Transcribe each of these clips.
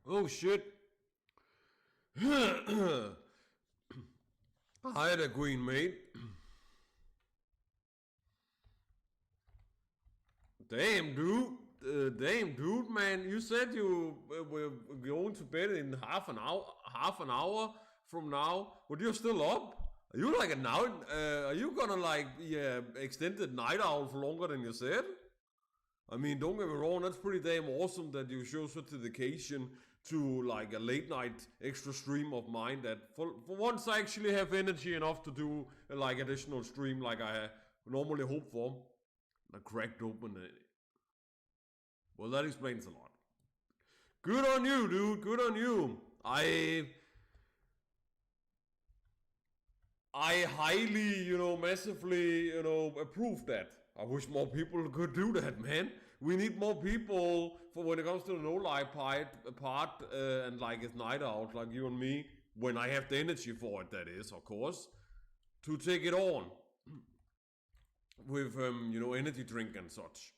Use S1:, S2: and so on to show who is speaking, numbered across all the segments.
S1: Oh shit. Hi there, Queen mate. Damn, dude, man. You said you were going to bed in half an hour from now, but you're still up. Are you like a now? Are you gonna like be a extended night owl for longer than you said? I mean, don't get me wrong. That's pretty damn awesome that you show such dedication to like a late night extra stream of mine. That for once I actually have energy enough to do like additional stream like I normally hope for. I cracked open it. Well, that explains a lot. Good on you, dude. Good on you. I highly, massively, approve that. I wish more people could do that, man. We need more people for when it comes to the no lie part and like it's night out, like you and me. When I have the energy for it, that is, of course, to take it on with energy drink and such.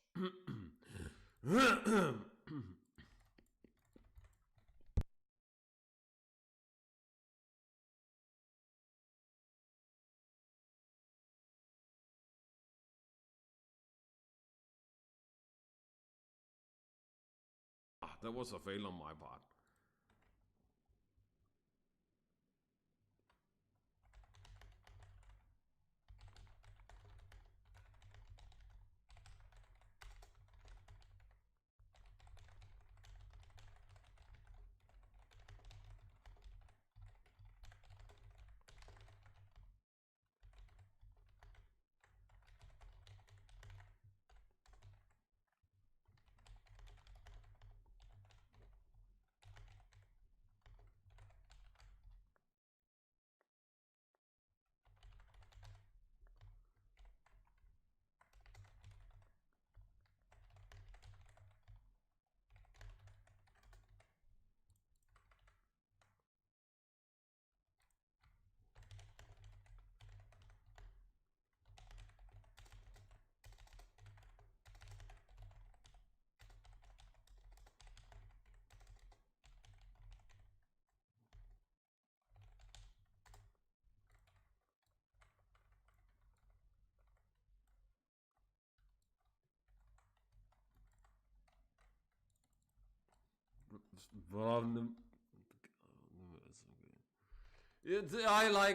S1: That was a fail on my part.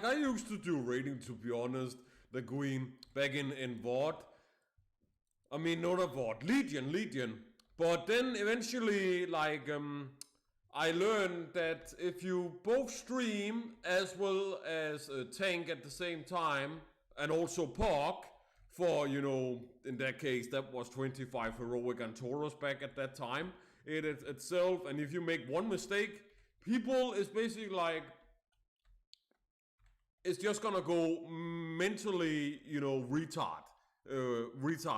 S1: I used to do raiding, to be honest, the Queen back in VOD. I mean, not a VOD, Legion. But then eventually, I learned that if you both stream as well as tank at the same time, and also POC, for, in that case, that was 25 heroic and Tauros back at that time, it itself, and if you make one mistake, people is basically like, it's just gonna go mentally, retard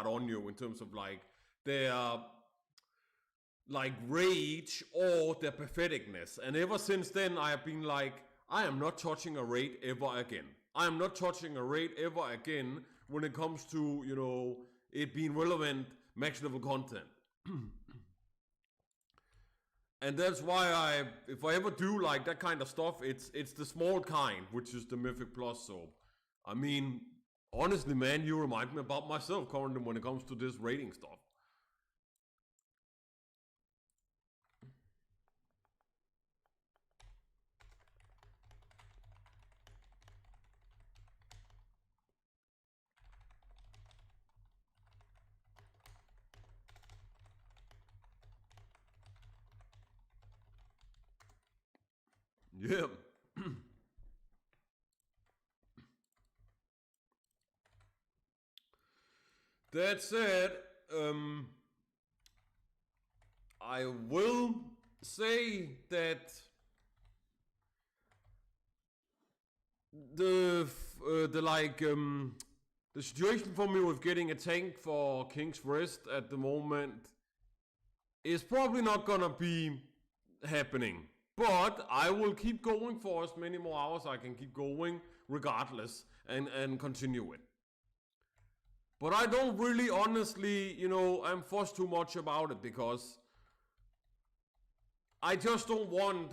S1: on you in terms of like their like rage or their patheticness. And ever since then, I have been like, I am not touching a raid ever again. I am not touching a raid ever again when it comes to, it being relevant max level content. And that's why if I ever do like that kind of stuff, it's the small kind, which is the Mythic Plus. So, I mean, honestly, man, you remind me about myself currently when it comes to this rating stuff. Yeah. That said, I will say that the situation for me with getting a tank for King's Rest at the moment is probably not gonna be happening. But I will keep going for as many more hours I can keep going regardless and continue it. But I don't really honestly, I'm fussed too much about it because I just don't want,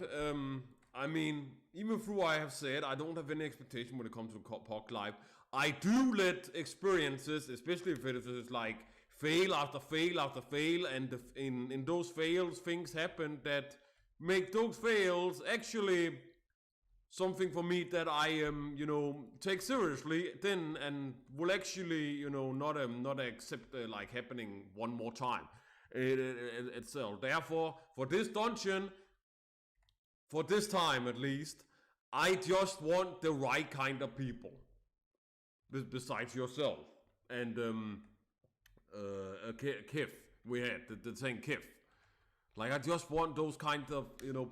S1: I mean, even though I have said I don't have any expectation when it comes to POC Live, I do let experiences, especially if it is like fail after fail after fail, and in those fails, things happen that make those fails actually something for me that I take seriously then, and will actually not accept like happening one more time itself. Therefore, for this dungeon, for this time at least, I just want the right kind of people besides yourself and Kif. We had the same Kif. Like, I just want those kind of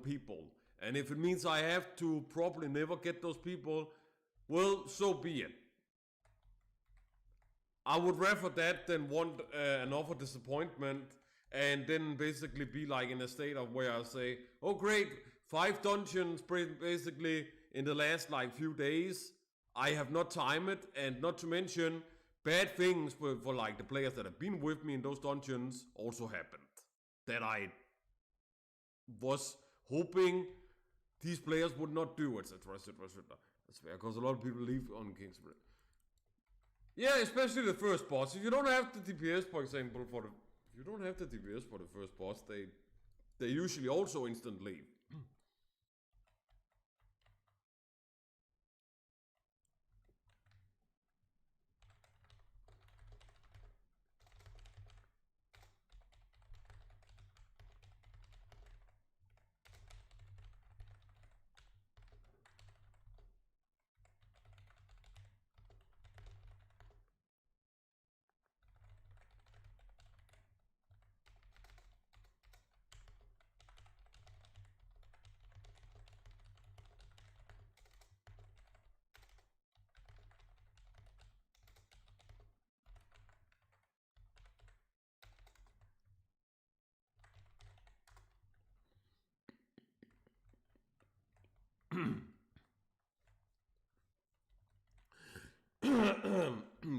S1: people. And if it means I have to probably never get those people, well, so be it. I would rather that than want another disappointment and then basically be like in a state of where I say, oh great, 5 dungeons basically in the last like few days. I have not timed it, and not to mention bad things for like the players that have been with me in those dungeons also happened. That I was hoping these players would not do, etc. That's fair, because a lot of people leave on Kingsbury. Yeah, especially the first boss. If you don't have the DPS, for example, if you don't have the DPS for the first boss, they usually also instant leave.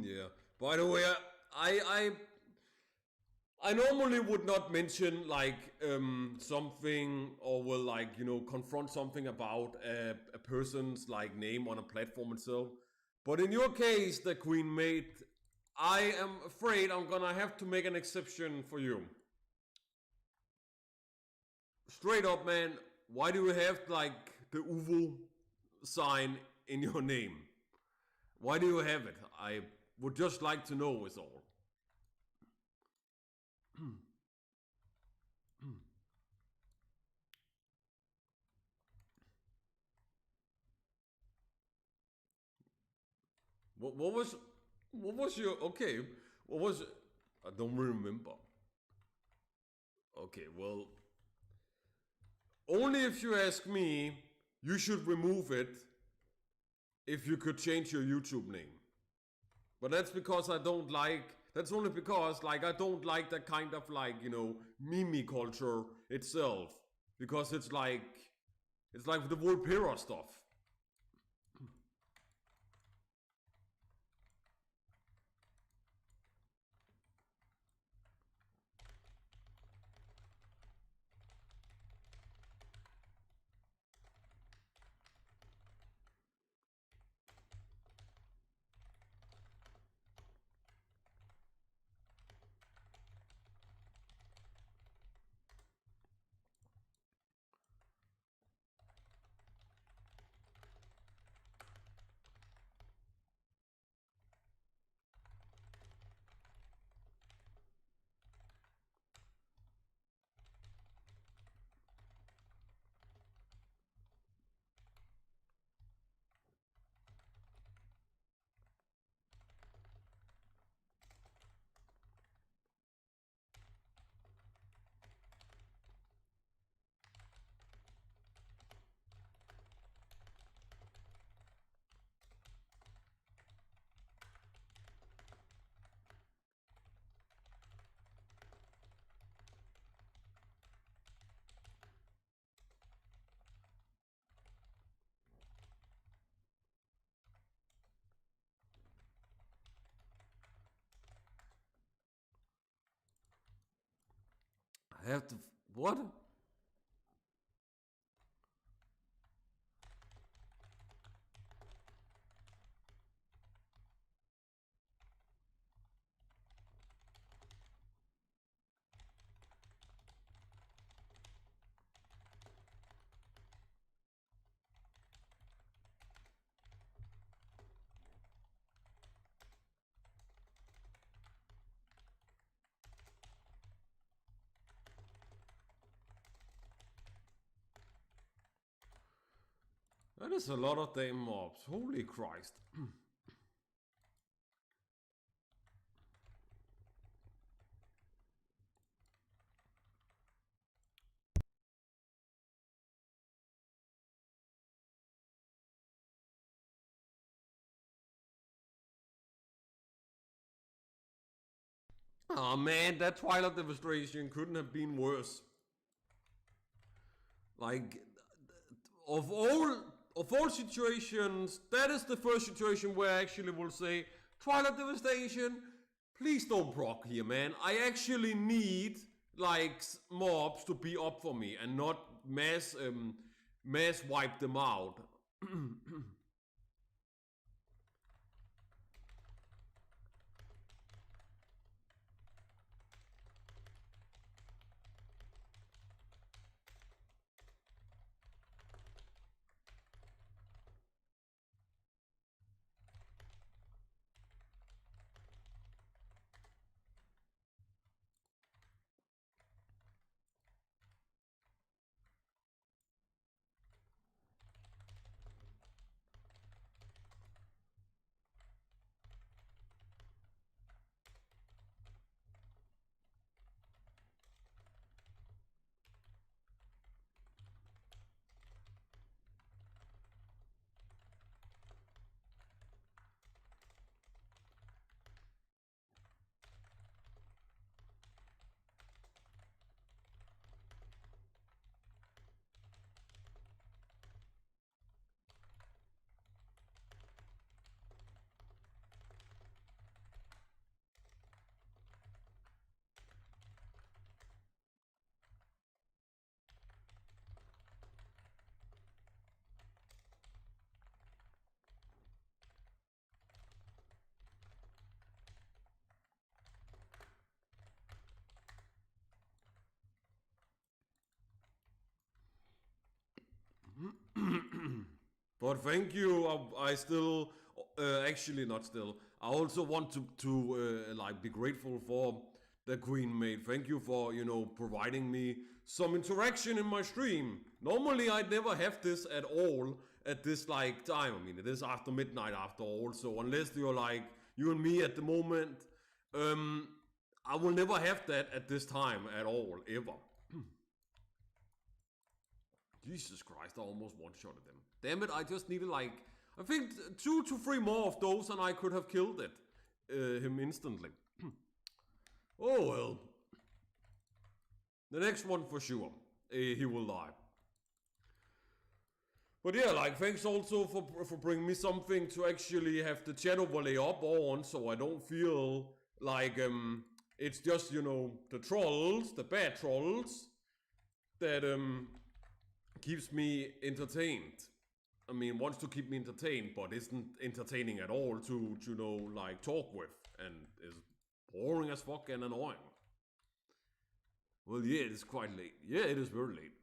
S1: Yeah. By the way, I normally would not mention like something, or will like confront something about a person's like name on a platform itself. But in your case, the Queen Maid, I am afraid I'm gonna have to make an exception for you. Straight up, man. Why do you have like the UVO sign in your name? Why do you have it? I would just like to know, is all. What was your okay? What was I don't remember. Okay, well, only if you ask me, you should remove it if you could change your YouTube name. But that's because I don't like. That's only because like I don't like that kind of like meme culture itself, because it's like the Volpera stuff. I have to what? That is a lot of damn mobs. Holy Christ. Oh man, that Twilight Demonstration couldn't have been worse. Like, of all situations, that is the first situation where I actually will say, Twilight Devastation, please don't proc here, man. I actually need like mobs to be up for me and not mass wipe them out. But thank you. I still, actually not still. I also want to like be grateful for the Queen Maid. Thank you for providing me some interaction in my stream. Normally I'd never have this at all at this like time. I mean, it is after midnight after all. So unless you're like you and me at the moment, I will never have that at this time at all ever. Jesus Christ, I almost one-shotted them. Damn it, I just needed like, I think 2 to 3 more of those and I could have killed him instantly. Oh well. The next one for sure, he will die. But yeah, like thanks also for bringing me something to actually have the chat overlay up on, so I don't feel like it's just the trolls, the bad trolls, that keeps me entertained. I mean, wants to keep me entertained, but isn't entertaining at all to like talk with, and is boring as fuck and annoying. Well, yeah, it is quite late. Yeah, it is very late.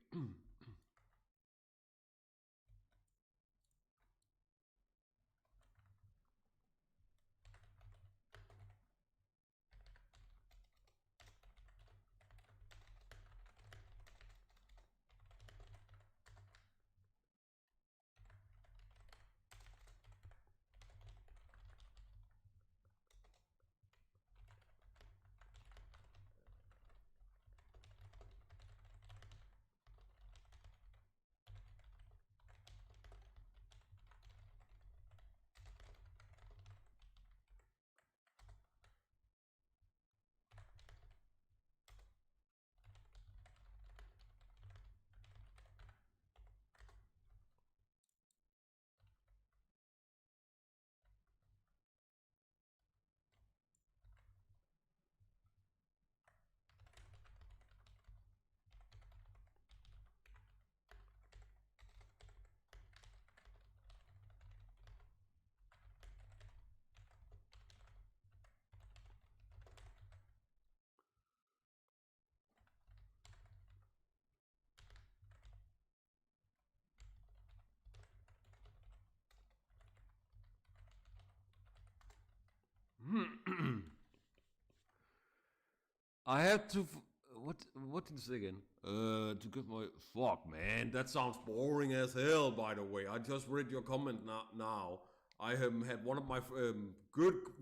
S1: I had to. What What did you say again? To get my fuck, man. That sounds boring as hell. By the way, I just read your comment now. I have had one of my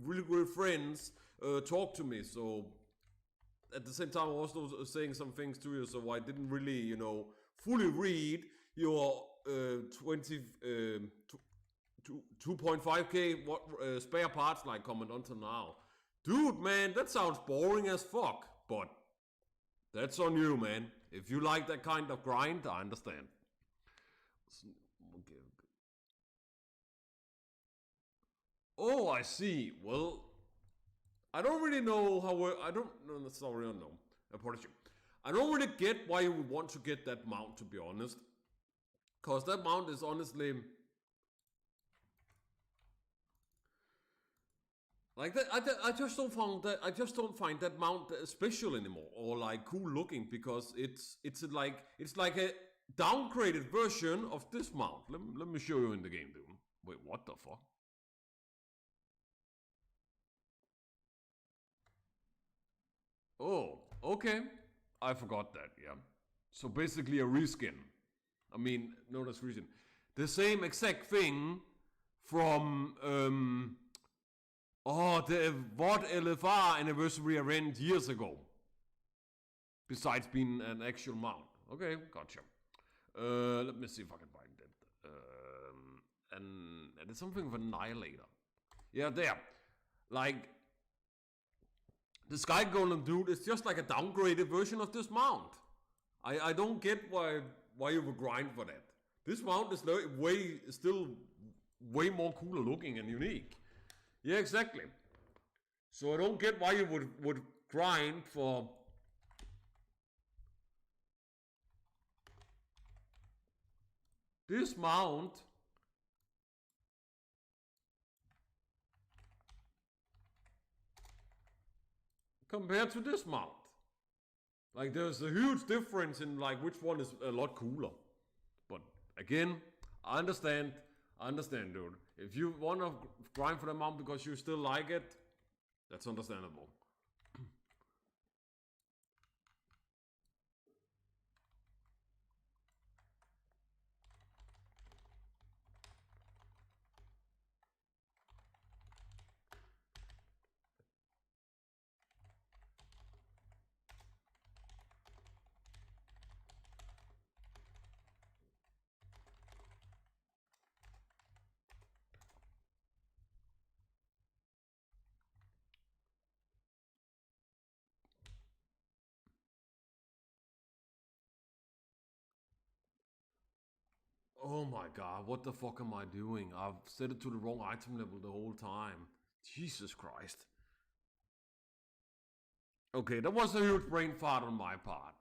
S1: really good friends talk to me. So at the same time, I was also saying some things to you. So I didn't really, fully read your 2.5k spare parts like comment until now. Dude, man, that sounds boring as fuck. But that's on you, man. If you like that kind of grind, I understand. Okay. Oh, I see. Well, I don't really know how. Sorry, no. Apology. I don't really get why you would want to get that mount, to be honest. Cause that mount is honestly like that. I just don't find that. I just don't find that mount special anymore, or like cool looking, because it's like a downgraded version of this mount. Let me show you in the game, dude. Wait, what the fuck? Oh, okay. I forgot that. Yeah. So basically a reskin. I mean, no, that's reskin. The same exact thing from the VOD LFR anniversary event years ago. Besides being an actual mount. Okay, gotcha. Let me see if I can find it. And it's something of Annihilator. Yeah, there. Like, the Sky Golem dude is just like a downgraded version of this mount. I don't get why you would grind for that. This mount is still way more cooler looking and unique. Yeah, exactly. So I don't get why you would grind for this mount compared to this mount. Like, there's a huge difference in like which one is a lot cooler. But again, I understand, dude. If you want to grind for the mount because you still like it, that's understandable. Oh my god, what the fuck am I doing? I've set it to the wrong item level the whole time. Jesus Christ. Okay, that was a huge brain fart on my part.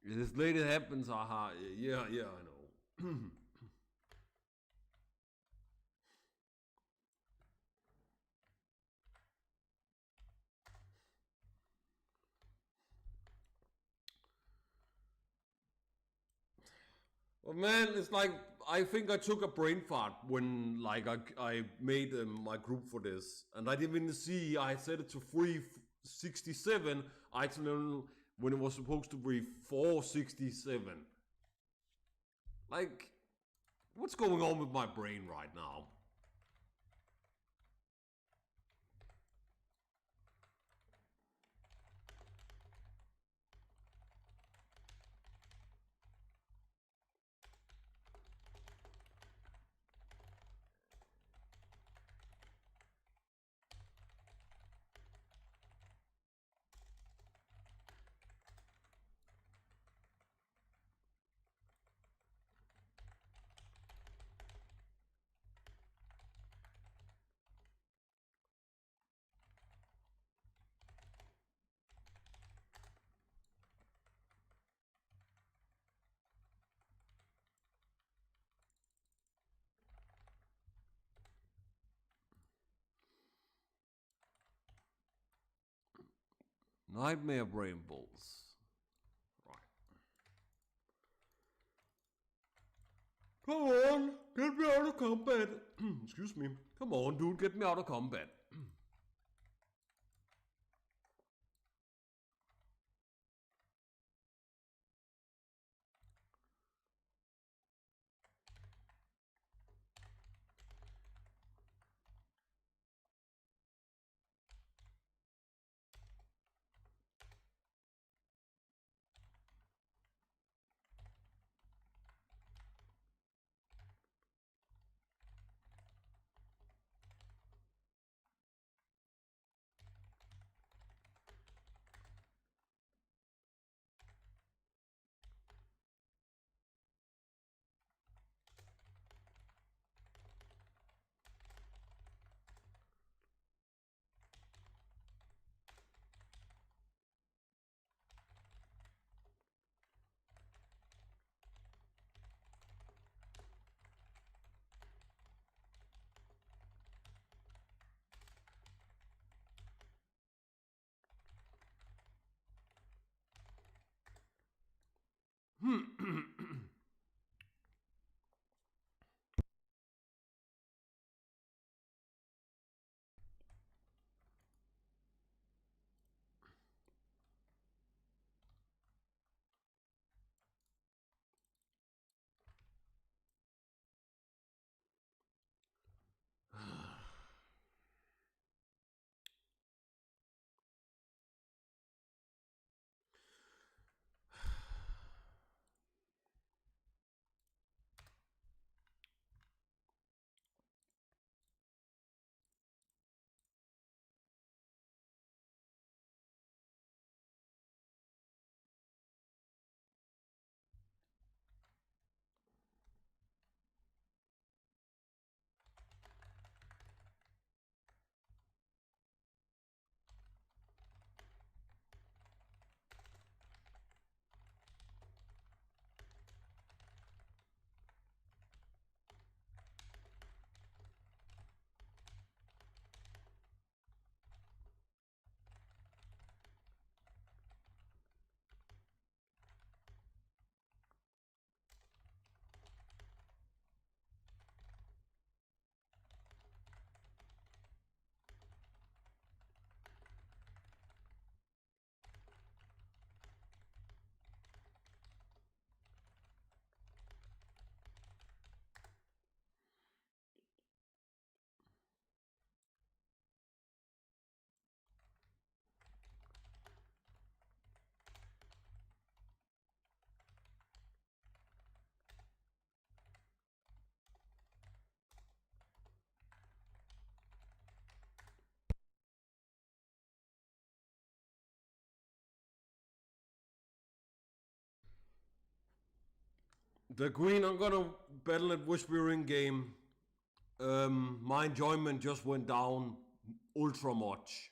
S1: This later happens, haha. Yeah, I know. Well, man, it's like I think I took a brain fart when like I made my group for this, and I didn't even see I set it to 367 item level when it was supposed to be 467. Like, what's going on with my brain right now? Nightmare brain balls. Right. Come on, get me out of combat. Excuse me. Come on, dude, get me out of combat. The queen, I'm gonna battle at Whispering game. My enjoyment just went down ultra much.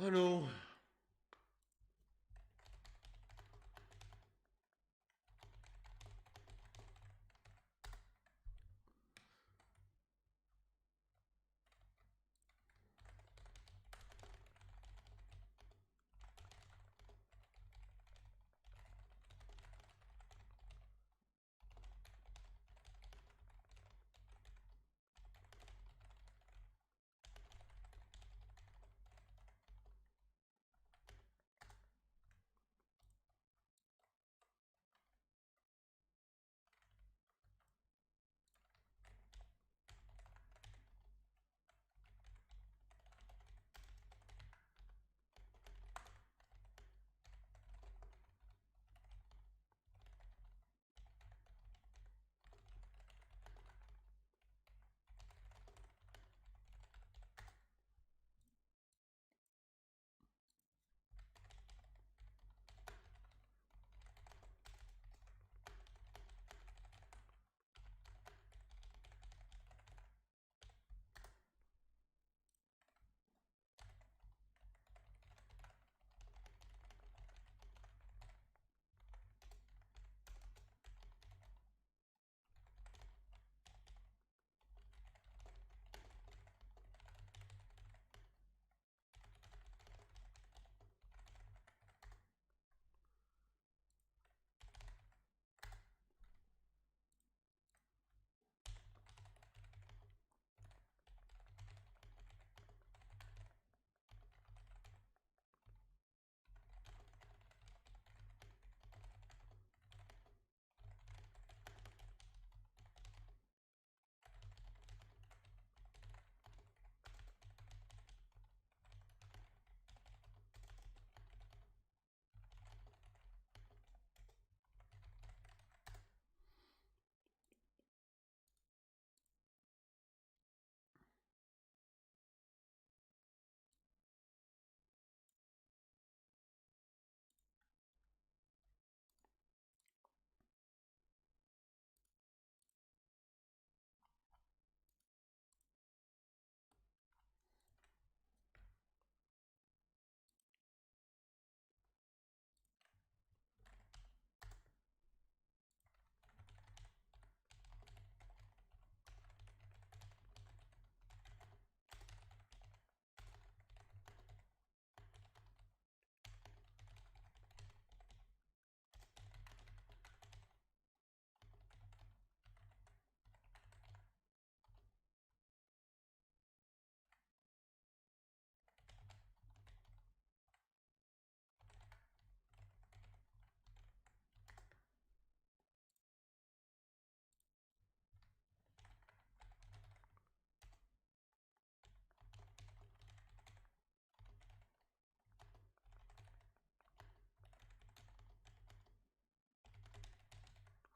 S1: I know.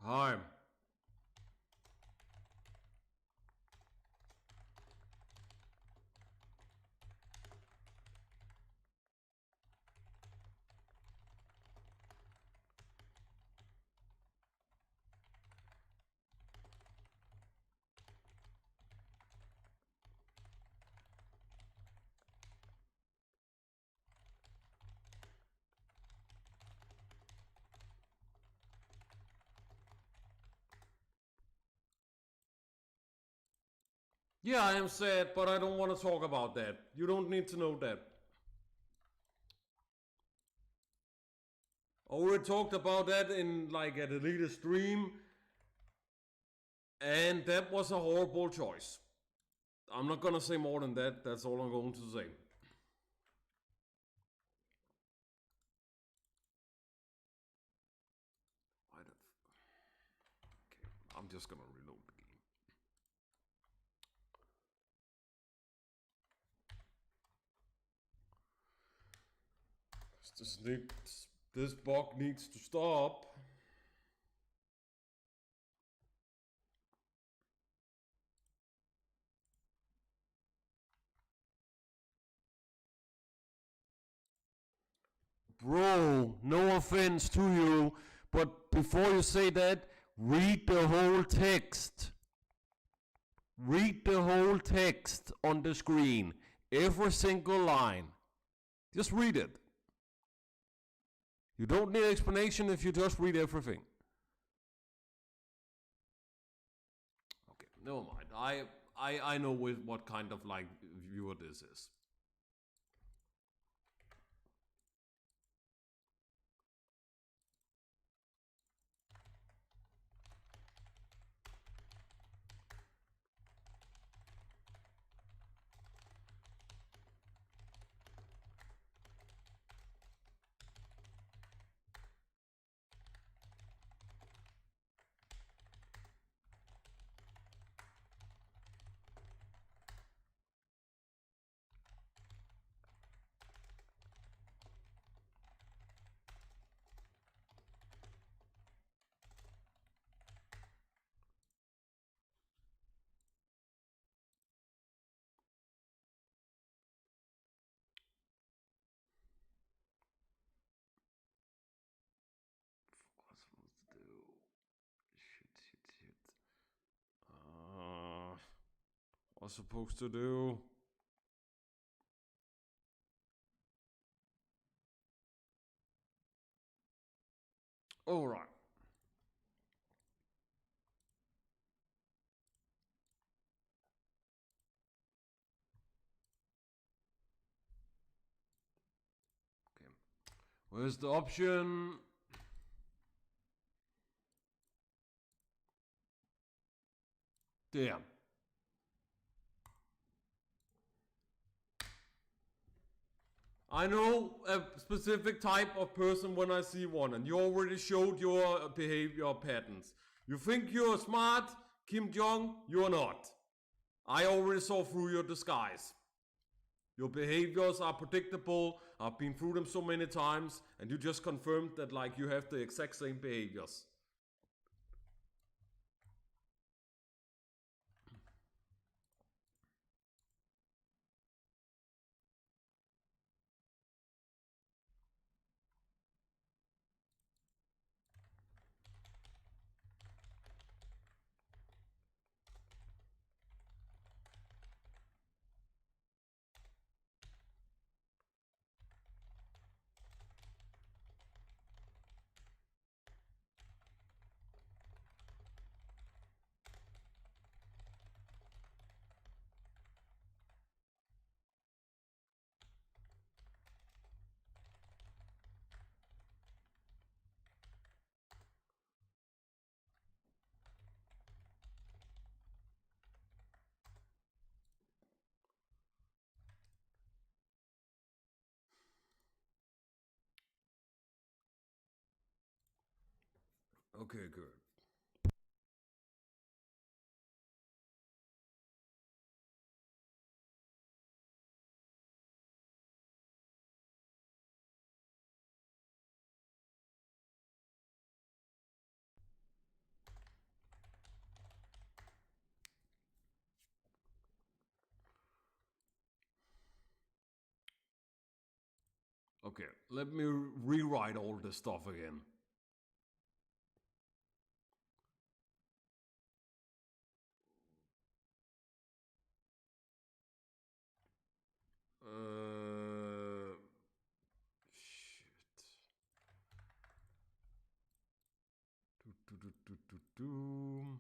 S1: Hi. Yeah, I am sad, but I don't want to talk about that. You don't need to know that. I already talked about that in like at a later stream, and that was a horrible choice. I'm not gonna say more than that. That's all I'm going to say. Okay, I'm just gonna reload the game. This bug needs to stop. Bro, no offense to you, but before you say that, read the whole text. Read the whole text on the screen. Every single line. Just read it. You don't need explanation if you just read everything. Okay, never mind. I know what kind of like viewer this is. What's supposed to do? Shit. What's supposed to do? All right. Okay. Where's the option? Damn. I know a specific type of person when I see one, and you already showed your behavior patterns. You think you're smart, Kim Jong, you're not. I already saw through your disguise. Your behaviors are predictable, I've been through them so many times, and you just confirmed that like you have the exact same behaviors. Okay, good. Okay, let me rewrite all this stuff again. Shit. Do.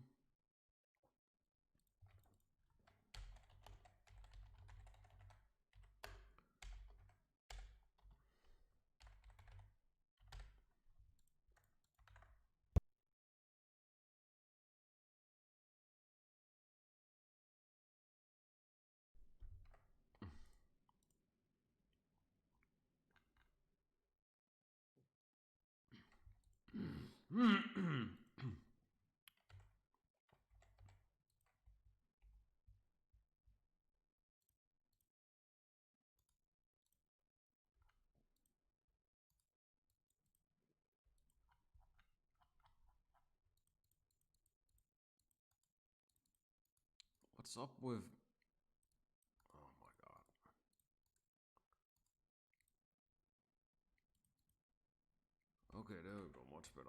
S1: What's up with... Oh my god. Okay, there we go, much better.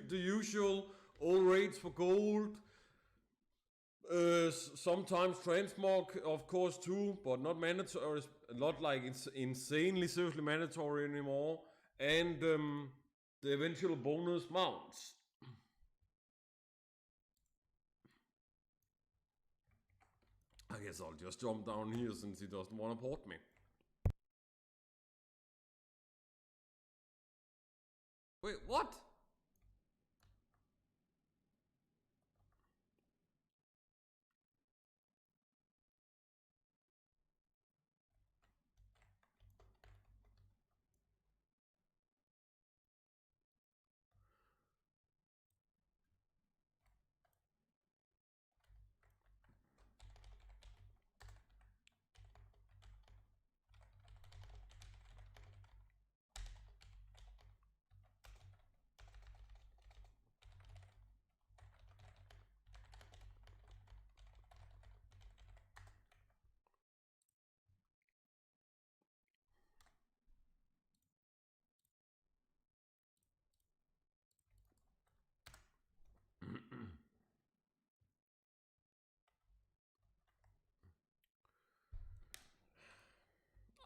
S1: the usual all raids for gold. Sometimes transmog, of course, too, but not mandatory. Not like it's insanely seriously mandatory anymore. And the eventual bonus mounts. I guess I'll just jump down here since he doesn't want to port me. Wait, what?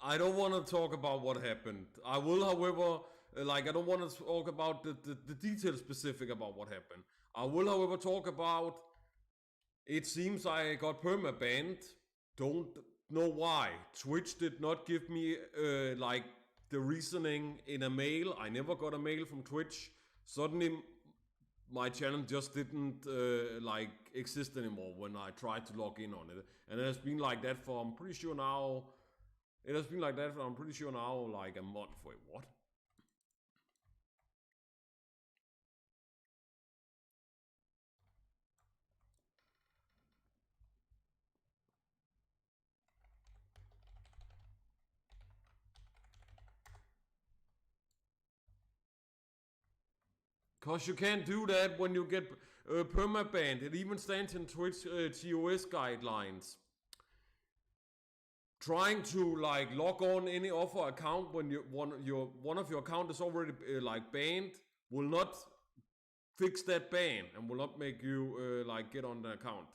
S1: I don't want to talk about what happened. I will, however, I don't want to talk about the details specific about what happened. I will, however, talk about it seems I got perma-banned. Don't know why. Twitch did not give me the reasoning in a mail. I never got a mail from Twitch. Suddenly my channel just didn't exist anymore when I tried to log in on it. And it has been like that for, I'm pretty sure now, like a month. Wait, what? Cause you can't do that when you get permabanned. It even stands in Twitch TOS guidelines. Trying to log on any offer account when one of your account is already banned will not fix that ban and will not make you get on the account.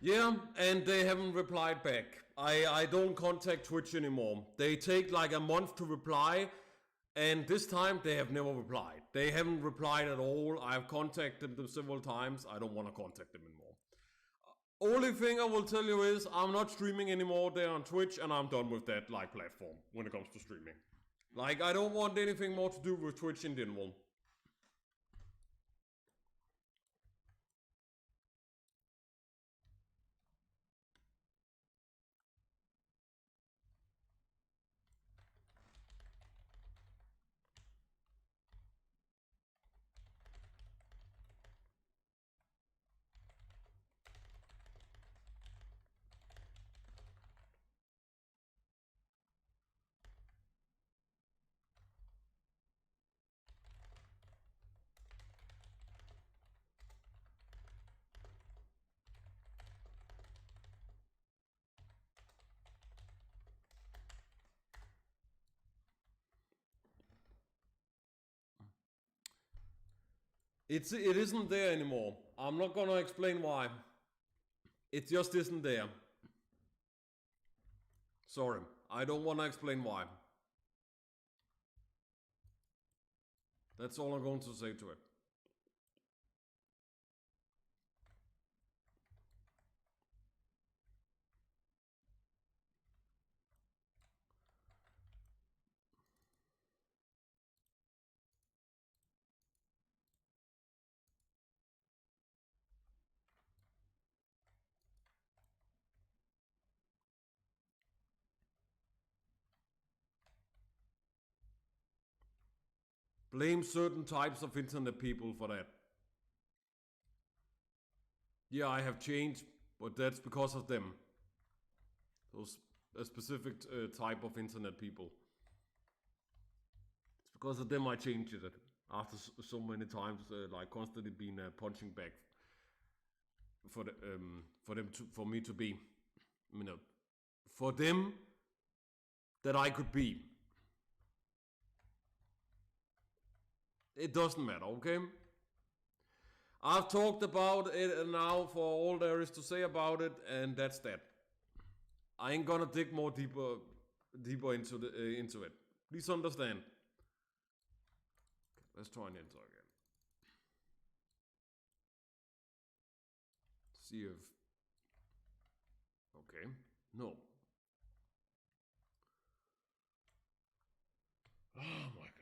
S1: Yeah, and they haven't replied back. I don't contact Twitch anymore. They take like a month to reply, and this time they have never replied. They haven't replied at all. I've contacted them several times. I don't want to contact them anymore. Only thing I will tell you is I'm not streaming anymore there on Twitch, and I'm done with that like platform when it comes to streaming. Like, I don't want anything more to do with Twitch in general. It isn't there anymore. I'm not gonna explain why. It just isn't there. Sorry, I don't wanna explain why. That's all I'm going to say to it. Blame certain types of internet people for that. Yeah, I have changed, but that's because of them. Those a specific type of internet people. It's because of them I changed it after so many times, like constantly being punching back for for me to be, you know, for them that I could be. It doesn't matter, okay? I've talked about it now for all there is to say about it, and that's that. I ain't gonna dig more deeper into it. Please understand. Let's try and enter again. See if. Okay. No. Oh my god.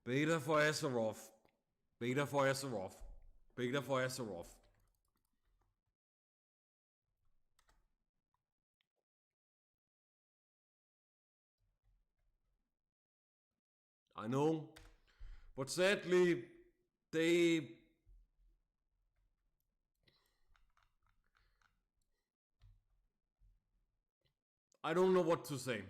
S1: Beta for Azeroth. Beta for Azeroth. Beta for Azeroth. I know. But sadly, they. I don't know what to say.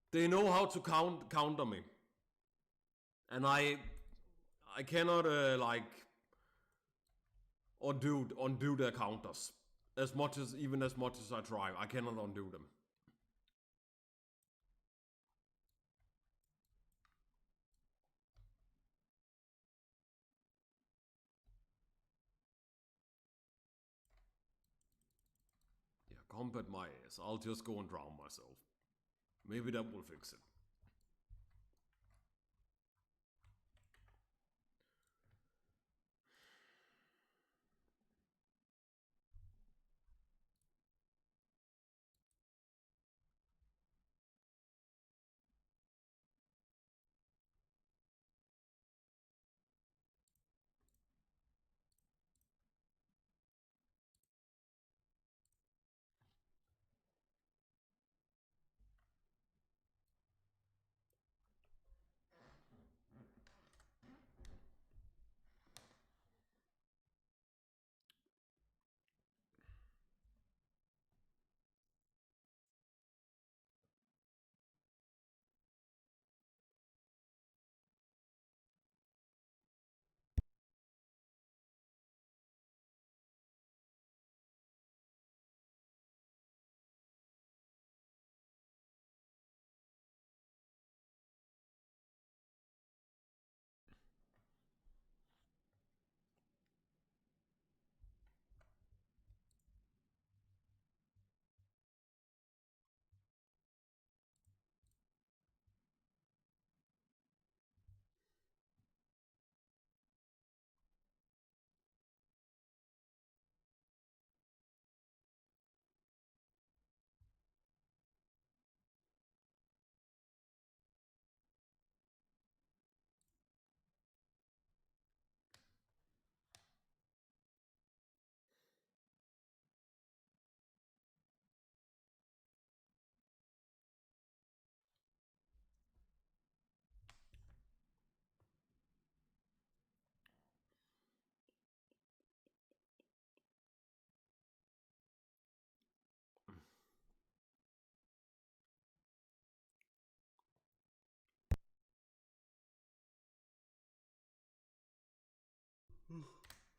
S1: They know how to counter me. And I cannot like undo their counters. As much as I try, I cannot undo them. Yeah, combat my ass. I'll just go and drown myself. Maybe that will fix it.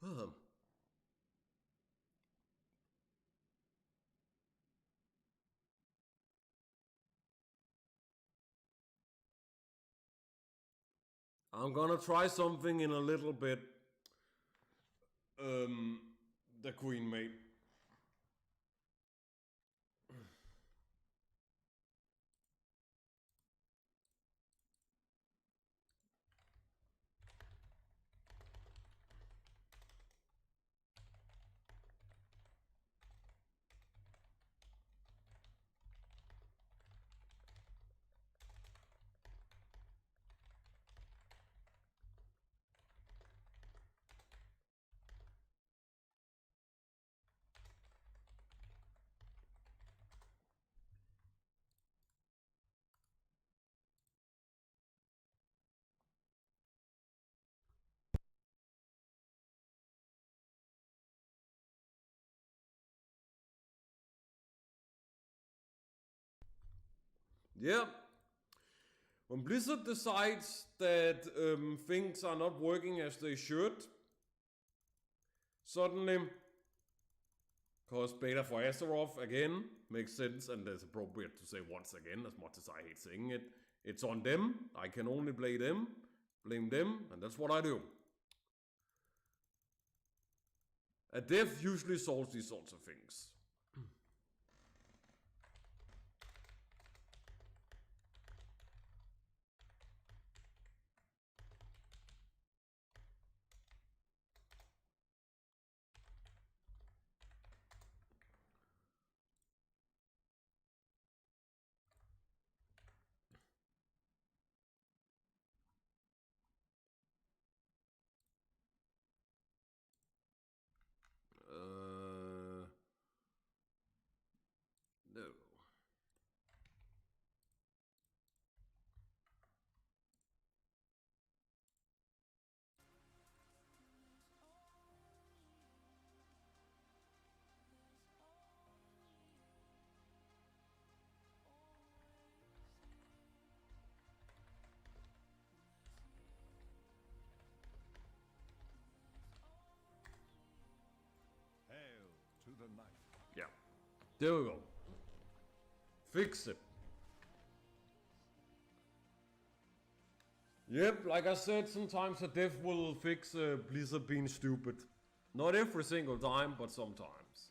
S1: I'm gonna try something in a little bit. The queen mate. Yeah. When Blizzard decides that things are not working as they should, suddenly, because beta for Azeroth again makes sense and is appropriate to say once again, as much as I hate saying it, it's on them. I can only blame them, and that's what I do. A dev usually solves these sorts of things. No.
S2: Hail to the night.
S1: Yeah. There we go. Fix it. Yep, like I said, sometimes a dev will fix Blizzard being stupid. Not every single time, but sometimes.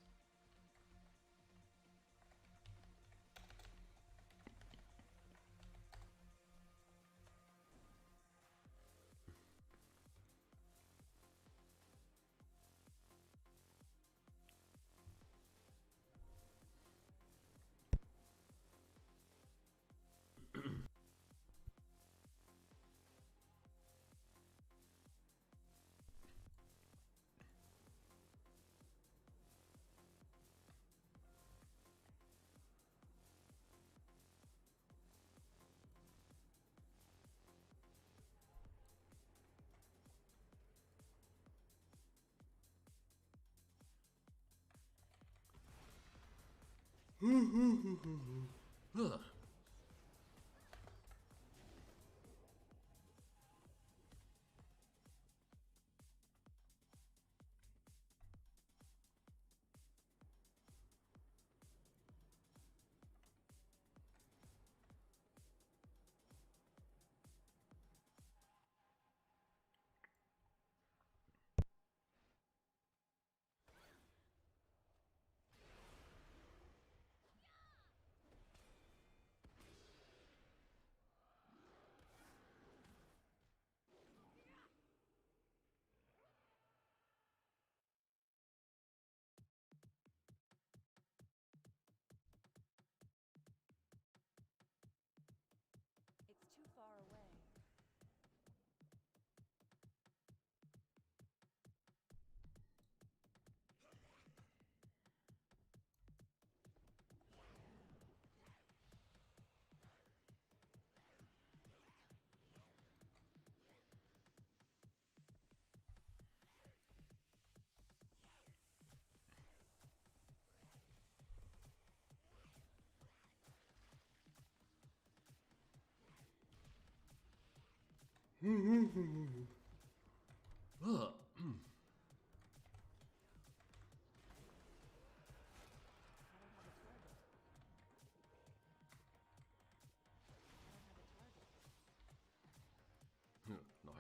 S3: It's too far away.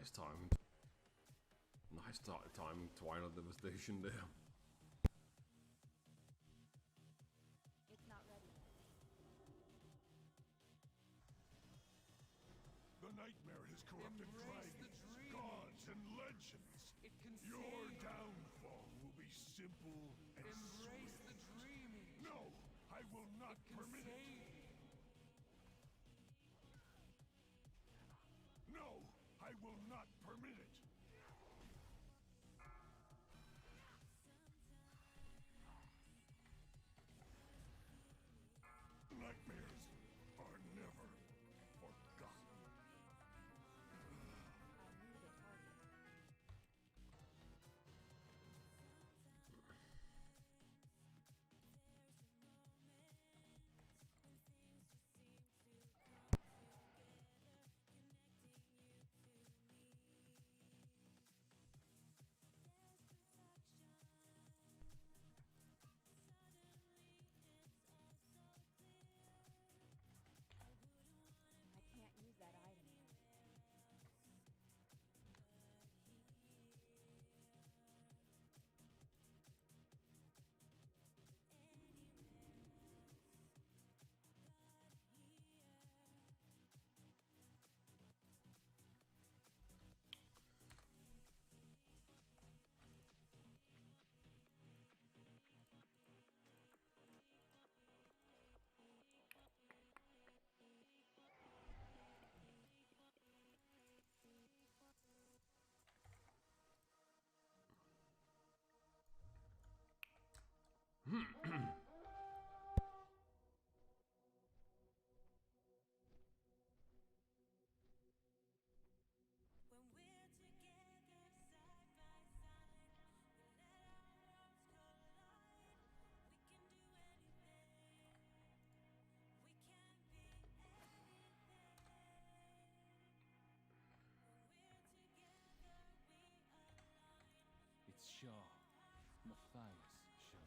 S1: Nice timing. Nice timing, Twilight Devastation there.
S3: It's not ready.
S2: The nightmare has corrupted dragons, gods, and legends. Your downfall will be simple and swift. The dreaming. No, I will not permit it. No, I will not permit it. Nightmares are never forgotten.
S3: I knew the target. I can't use that item yet.
S4: It's sharp. My face sharp.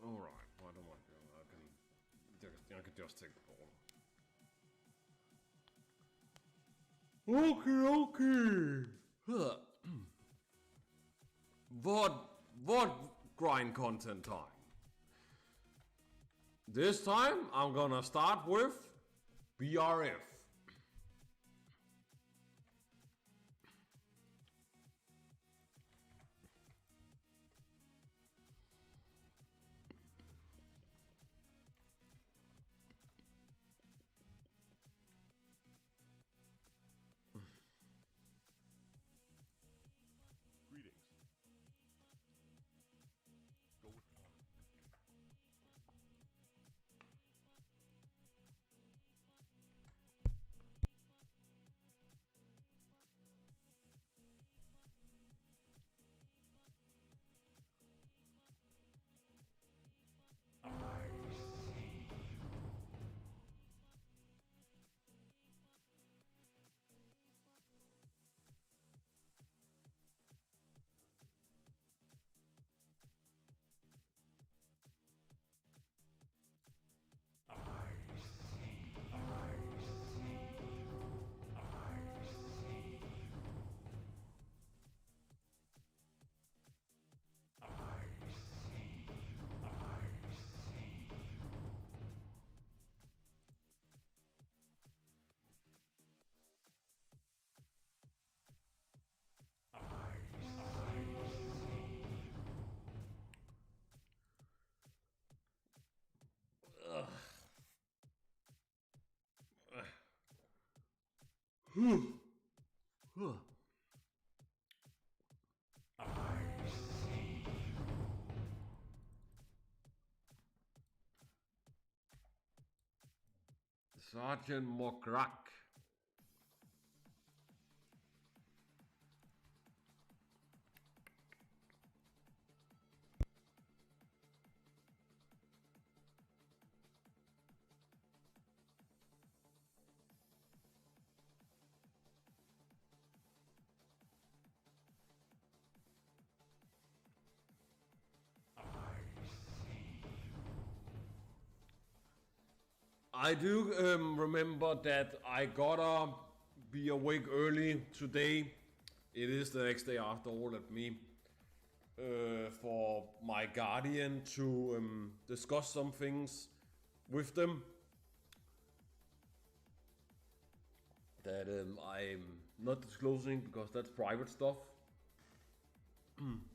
S1: Alright, what do I do? I can just take the ball. Okay. What grind content time? This time I'm gonna start with BRF.
S2: Greetings. Go with honor.
S1: Huh. Sergeant McGrack. I do remember that I gotta be awake early today. It is the next day after all at me. For my guardian to discuss some things with them that I'm not disclosing because that's private stuff.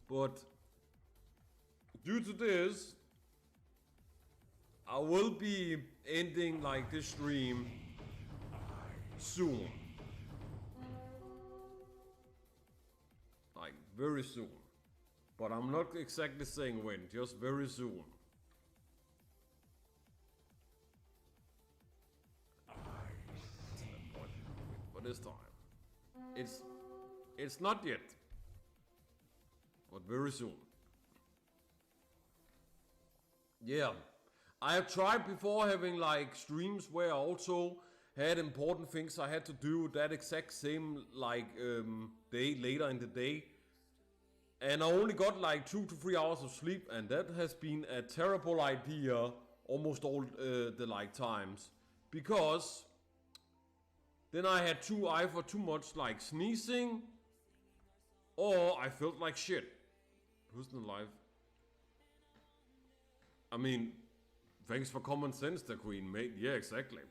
S1: But due to this, I will be ending like this stream soon. Like very soon. But I'm not exactly saying when, just very soon. But this time. It's not yet. But very soon. Yeah. I have tried before having like streams where I also had important things I had to do that exact same like day later in the day. And I only got like 2 to 3 hours of sleep, and that has been a terrible idea almost all the like times. Because then I had either too much like sneezing, or I felt like shit. Personal life. I mean, thanks for common sense, the Queen, mate. Yeah, exactly.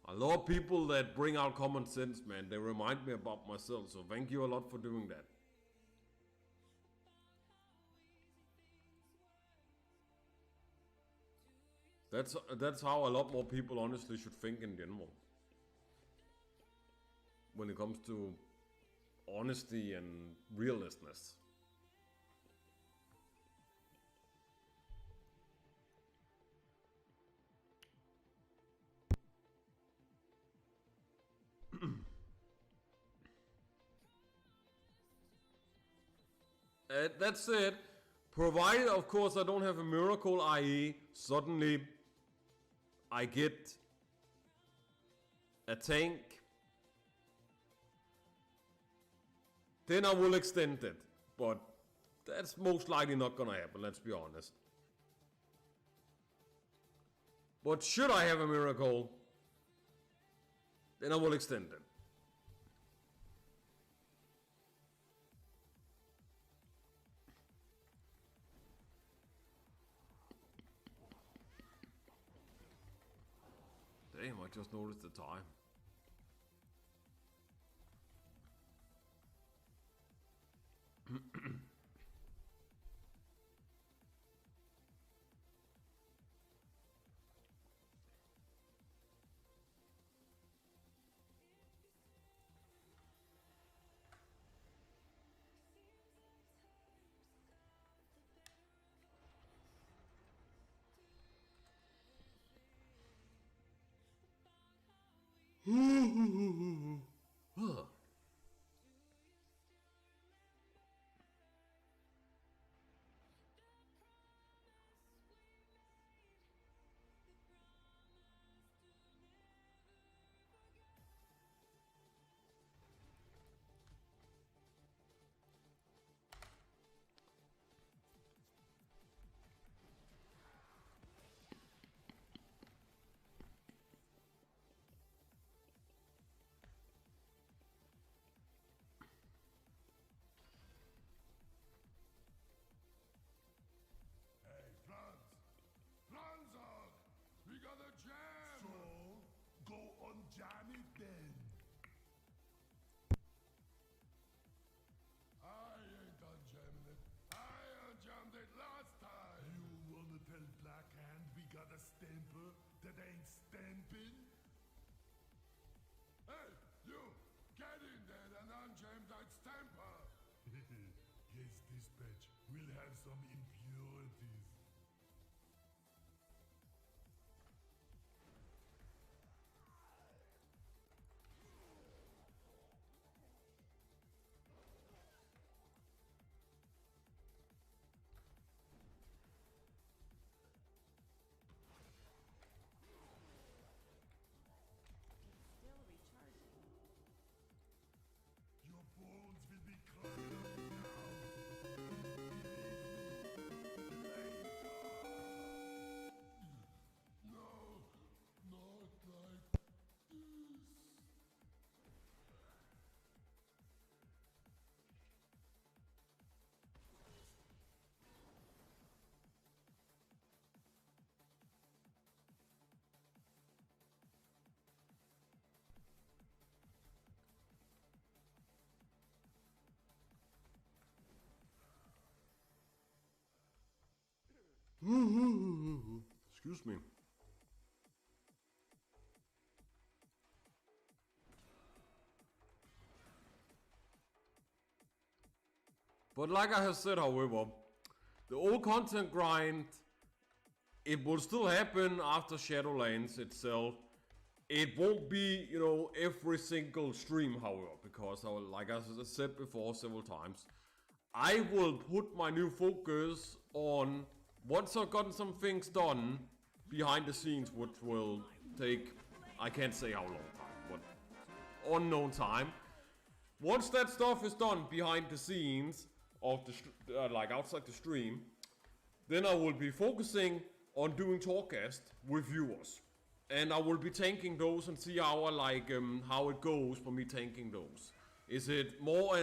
S1: I love people that bring out common sense, man. They remind me about myself, so thank you a lot for doing that. That's how a lot more people honestly should think in general. When it comes to honesty and realistness. That said, provided of course I don't have a miracle, i.e. suddenly I get a tank, then I will extend it. But that's most likely not gonna happen, let's be honest. But should I have a miracle, then I will extend it. Damn, I just noticed the time.
S2: Hey, Franz! Franzog! We got a jam! So, go unjam it then. I ain't unjamming it. I unjammed it last time! You wanna tell Blackhand we got a stamper that ain't stamping? Hey, you! Get in there and unjam that stamper! Yes, dispatch. We'll have some impurities.
S1: Excuse me. But like I have said, however, the old content grind, it will still happen after Shadowlands itself. It won't be, you know, every single stream, however, because like I said before several times, I will put my new focus on, once I've gotten some things done behind the scenes, which will take, I can't say how long time, but unknown time. Once that stuff is done behind the scenes of the like outside the stream, then I will be focusing on doing talkcast with viewers, and I will be tanking those and see how it goes for me tanking those. Is it more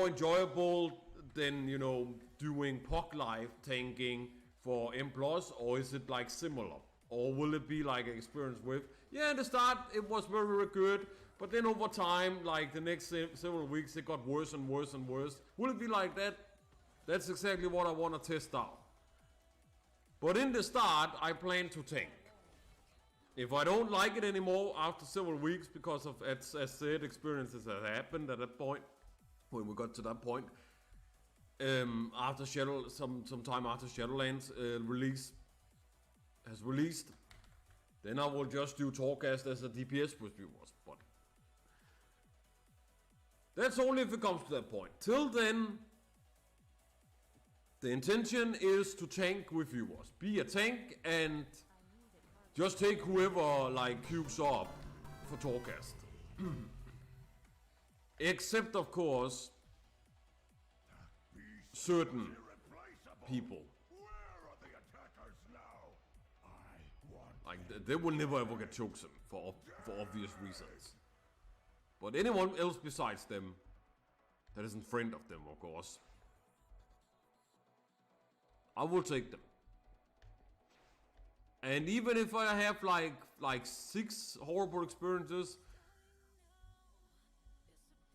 S1: enjoyable than, you know, doing POC live tanking for M+, or is it like similar? Or will it be like an experience with, yeah, in the start it was very, very good, but then over time, like the next several weeks, it got worse and worse and worse. Will it be like that? That's exactly what I want to test out. But in the start, I plan to tank. If I don't like it anymore after several weeks, because of, as said, experiences that happened at that point, when we got to that point, after some time after Shadowlands has released, then I will just do talkcast as a DPS with viewers. But that's only if it comes to that point. Till then, the intention is to tank with viewers. Be a tank and just take whoever like queues up for talkcast. Except, of course, certain people.
S2: Where are the attackers now? I want
S1: Like, they will never ever get chosen for obvious reasons. But anyone else besides them, that isn't friend of them, of course, I will take them. And even if I have like 6 horrible experiences,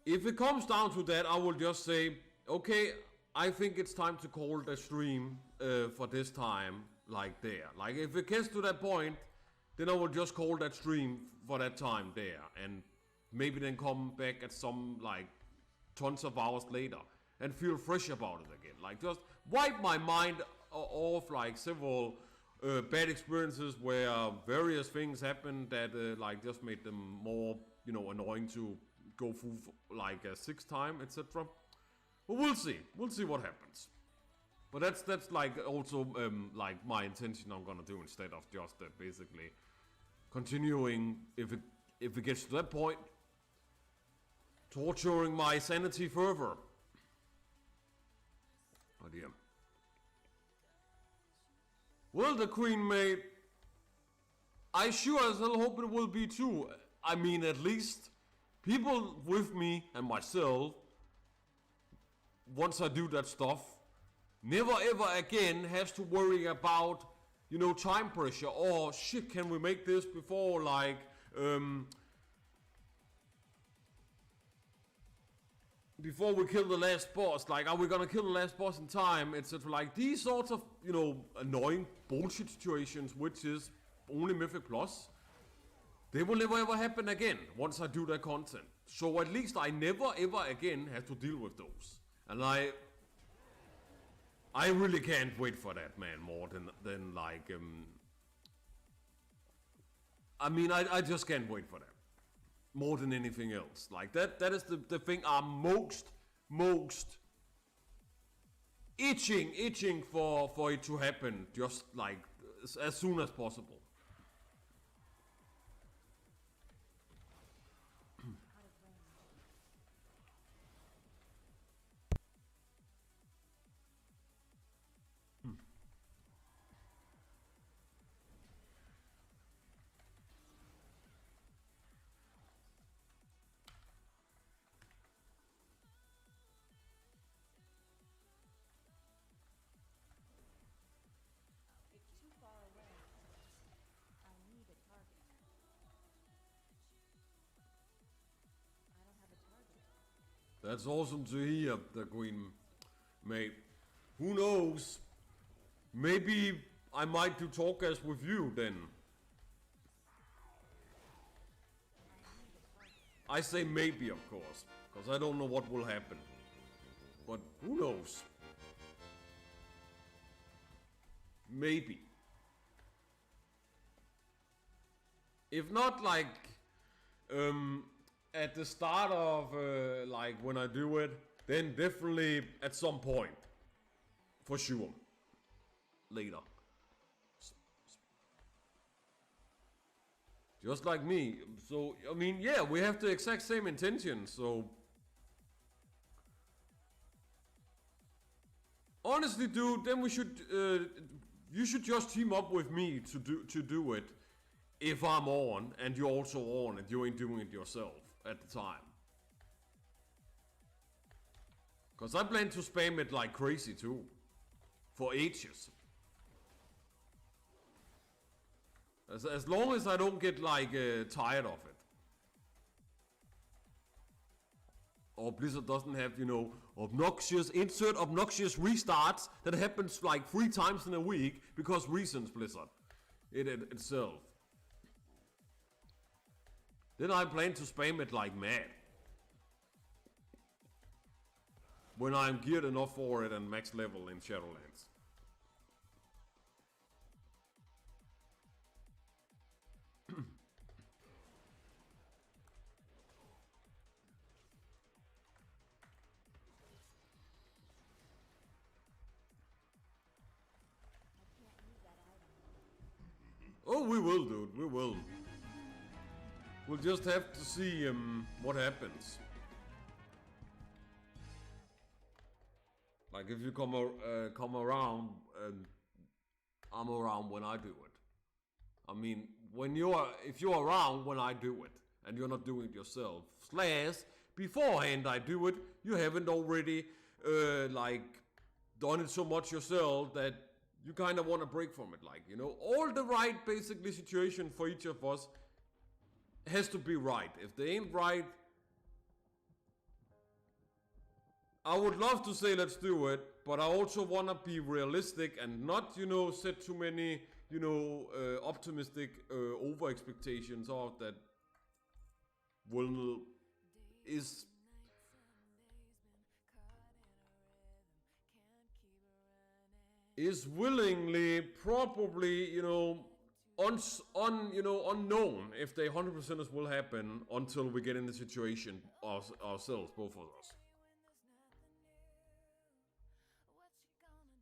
S1: if it comes down to that, I will just say, okay, I think it's time to call the stream for this time, like there. Like, if it gets to that point, then I will just call that stream for that time there, and maybe then come back at some, like, tons of hours later and feel fresh about it again. Like, just wipe my mind off, like, several bad experiences where various things happened that like just made them more, you know, annoying to go through like a 6th time, etc. But we'll see what happens. But that's like also like my intention I'm gonna do, instead of just basically continuing, if it gets to that point, torturing my sanity further. Oh dear. Well, the Queen Maid, I sure as hell hope it will be too. I mean, at least people with me and myself, once I do that stuff, never ever again has to worry about, you know, time pressure, or shit, can we make this before, like, before we kill the last boss, like, are we gonna kill the last boss in time, etc. Like, these sorts of, you know, annoying bullshit situations, which is only Mythic Plus, they will never ever happen again once I do that content. So at least I never ever again have to deal with those. And I really can't wait for that, man, more than like, I mean, I just can't wait for that. More than anything else. Like, that is the thing I'm most itching for it to happen, just like as soon as possible.
S3: It's too far away. I need a target. I don't have a target.
S1: That's awesome to hear, the Queen Maid. Who knows? maybe I might do talkcast with you then. I say maybe, of course, because I don't know what will happen. But who knows? Maybe. If not, like, at the start of, like, when I do it, then definitely at some point. For sure. Later. Just like me. So, I mean, yeah, we have the exact same intention, so... Honestly, dude, then we should, you should just team up with me to do it. If I'm on, and you're also on, and you ain't doing it yourself at the time. Cause I plan to spam it like crazy too. For ages. As long as I don't get like tired of it. Or Blizzard doesn't have, you know, obnoxious restarts that happens like 3 times in a week because reasons, Blizzard. It itself. Then I plan to spam it like mad. When I'm geared enough for it and max level in Shadowlands. Oh, we will, dude. We will. We'll just have to see what happens. Like if you come around, I'm around when I do it. I mean, if you're around when I do it, and you're not doing it yourself, / beforehand I do it, you haven't already like done it so much yourself that you kind of want to break from it. Like, you know, all the right basically situation for each of us has to be right. If they ain't right, I would love to say let's do it, but I also want to be realistic and not, you know, set too many, you know, optimistic over expectations of that is willingly probably, you know, unknown if they 100% will happen until we get in the situation ourselves, both of us.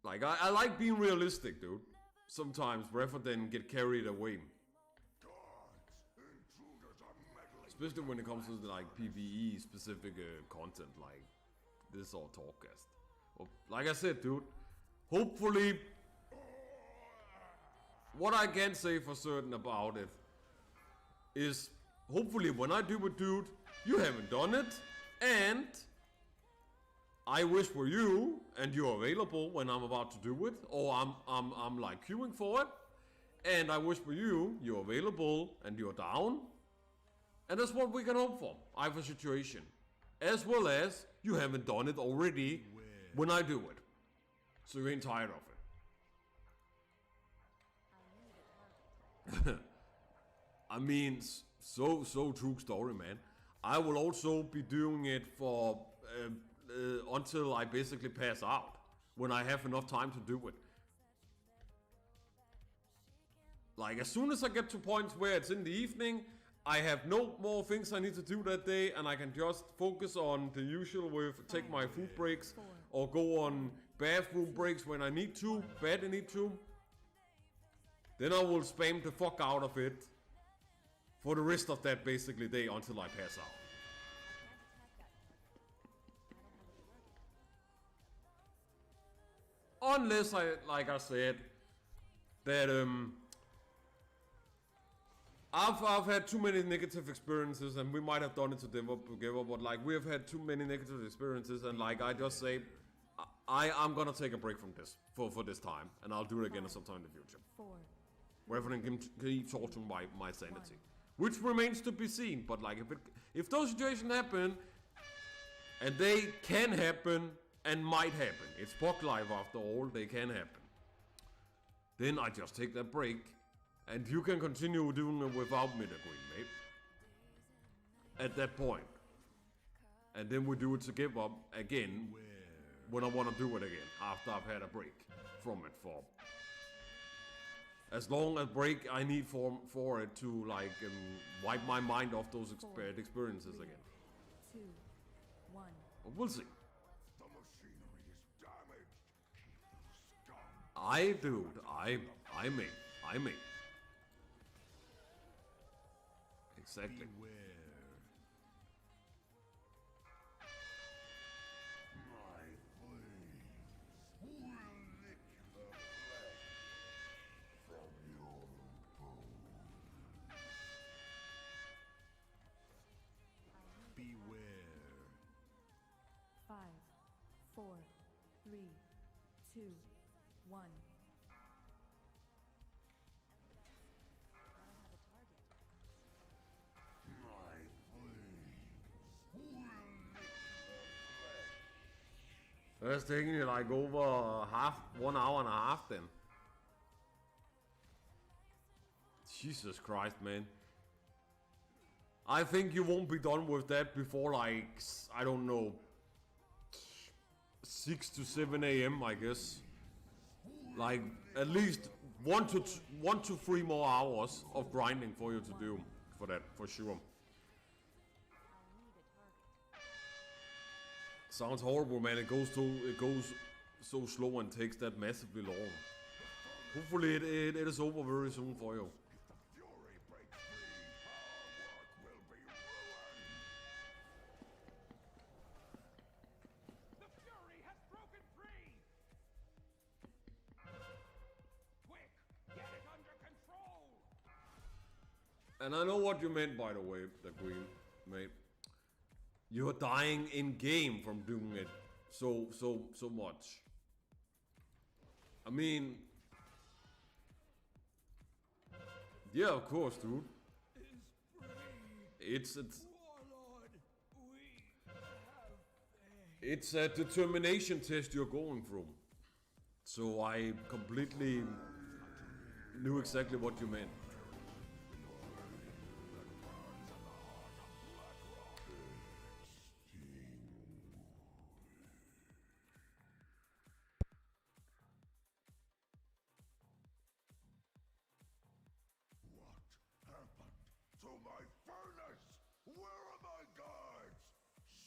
S1: Like, I like being realistic, dude. Sometimes, rather than get carried away. Especially when it comes to, like, PvE specific content, like this or talkcast. Well, like I said, dude, hopefully, what I can say for certain about it is, hopefully when I do it, dude, you haven't done it, and I wish for you, and you're available when I'm about to do it, or I'm like queuing for it, and I wish for you, you're available, and you're down, and that's what we can hope for, either situation, as well as you haven't done it already when I do it, so you ain't tired of it. I mean, so true story, man. I will also be doing it for until I basically pass out, when I have enough time to do it. Like, as soon as I get to points where it's in the evening, I have no more things I need to do that day, and I can just focus on the usual with take my food breaks, or go on bathroom breaks when I need to, badly need to. Then I will spam the fuck out of it for the rest of that basically day until I pass out. Unless like I said, that I've had too many negative experiences, and we might have done it together, but like we have had too many negative experiences, and like I just say, I'm gonna take a break from this for this time, and I'll do it again sometime in the future. Rather than keep torturing my sanity, which remains to be seen. But like if those situations happen, and they can happen and might happen, it's Puck Life after all, they can happen. then I just take that break, and you can continue doing it without me, the Green mate. At that point. And then we do it together again when I want to do it again, after I've had a break from it for as long a break I need for it to like wipe my mind off those experiences again.
S3: 2, 1.
S1: But we'll see.
S2: The machinery is damaged. Scum.
S1: I may. Exactly.
S2: Beware. Beware.
S3: 5, 4, 3, 2, 1.
S1: That's taking you like over 1 hour and a half then. Jesus Christ, man. I think you won't be done with that before like, I don't know, 6 to 7 a.m. I guess. Like at least 1 to 3 more hours of grinding for you to do for that, for sure. Sounds horrible, man. It goes so slow and takes that massively long. Hopefully it is over very soon for you.
S2: Fury breaks free. Our work will be ruined.
S5: The Fury has broken free! Quick, get it under control!
S1: And I know what you meant, by the way, the Green mate. You're dying in game from doing it so much. I mean, yeah, of course, dude. It's a determination test you're going through. So I completely knew exactly what you meant.
S2: What happened to my furnace? Where are my guards?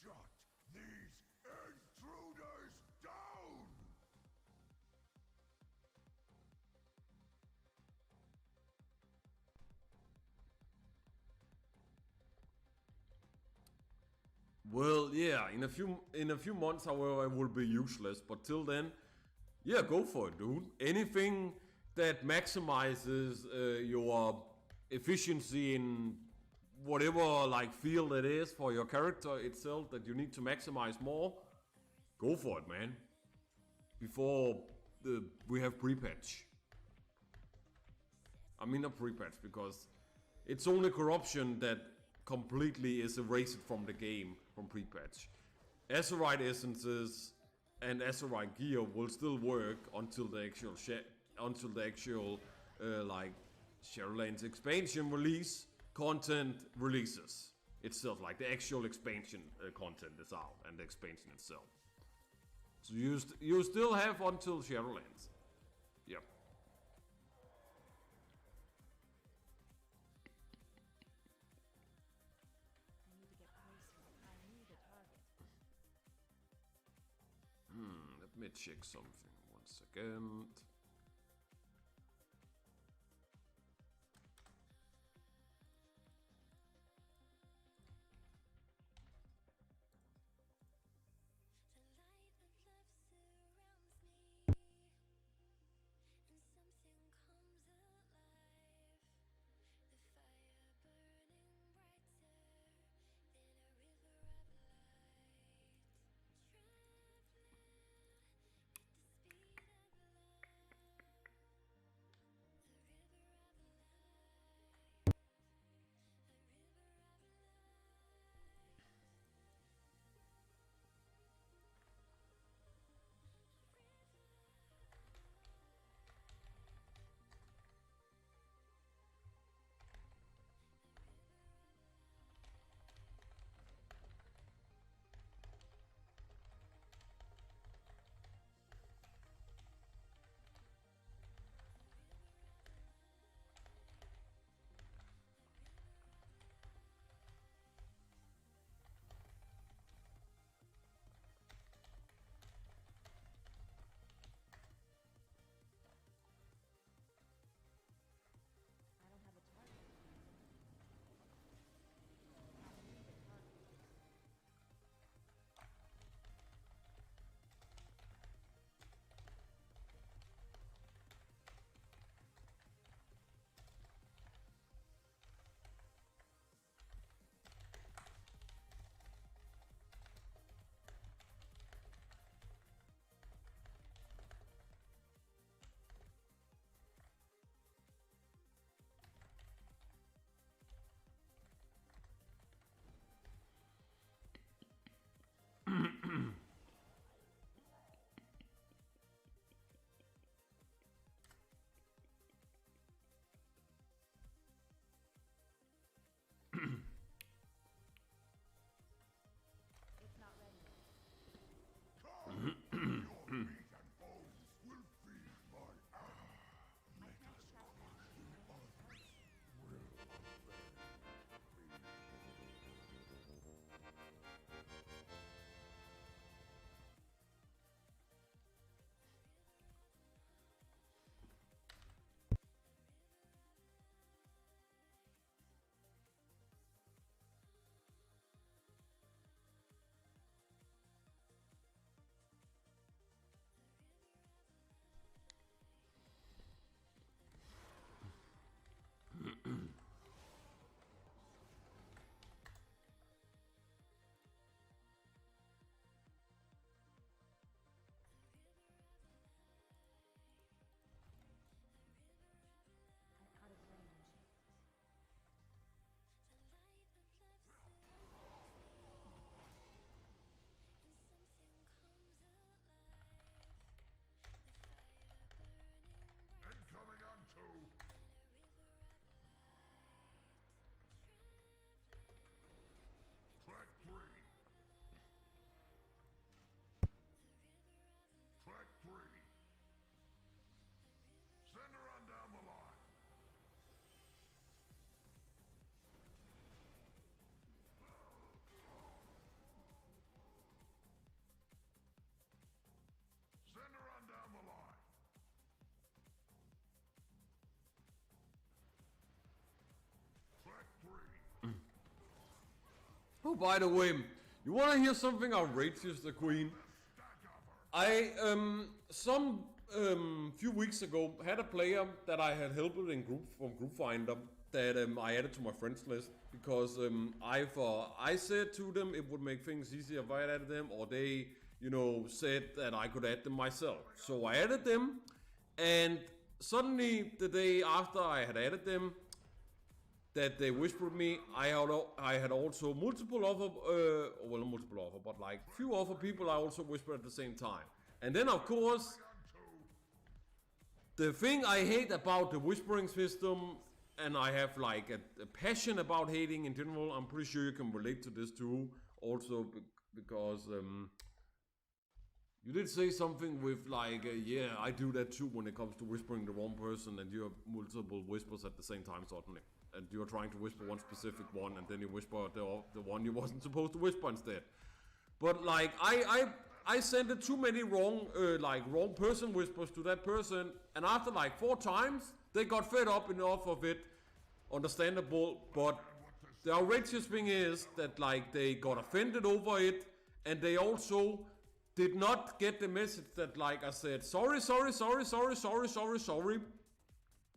S2: Shut these intruders down!
S1: Well, yeah, in a few months, however, it will be useless. But till then, yeah, go for it, dude. Anything that maximizes your efficiency in whatever like field it is for your character itself that you need to maximize more, go for it, man. Before we have pre-patch. I mean not pre-patch because it's only corruption that completely is erased from the game from pre-patch. Azerite essences and Azerite gear will still work until the actual like Shadowlands expansion release content releases itself, like the actual expansion content is out and the expansion itself. So you still have until Shadowlands. Yep.
S3: I need to get closer. I need a target.
S1: Let me check something. 1 second. Oh, by the way, you want to hear something outrageous, the Queen? I some few weeks ago had a player that I had helped in Group Finder that I added to my friends list because I said to them it would make things easier if I added them, or they said that I could add them myself. So I added them, and suddenly the day after I had added them, that they whispered me, I had also multiple other, well, not multiple other, but like few other people I also whispered at the same time. And then of course, the thing I hate about the whispering system, and I have like a passion about hating in general, I'm pretty sure you can relate to this too, also because you did say something with like, yeah, I do that too when it comes to whispering the wrong person and you have multiple whispers at the same time suddenly. And you're trying to whisper one specific one and then you whisper the one you wasn't supposed to whisper instead. But like, I sent too many wrong person whispers to that person, and after like 4 times, they got fed up enough of it, understandable, but the outrageous thing is that like they got offended over it, and they also did not get the message that like I said, sorry.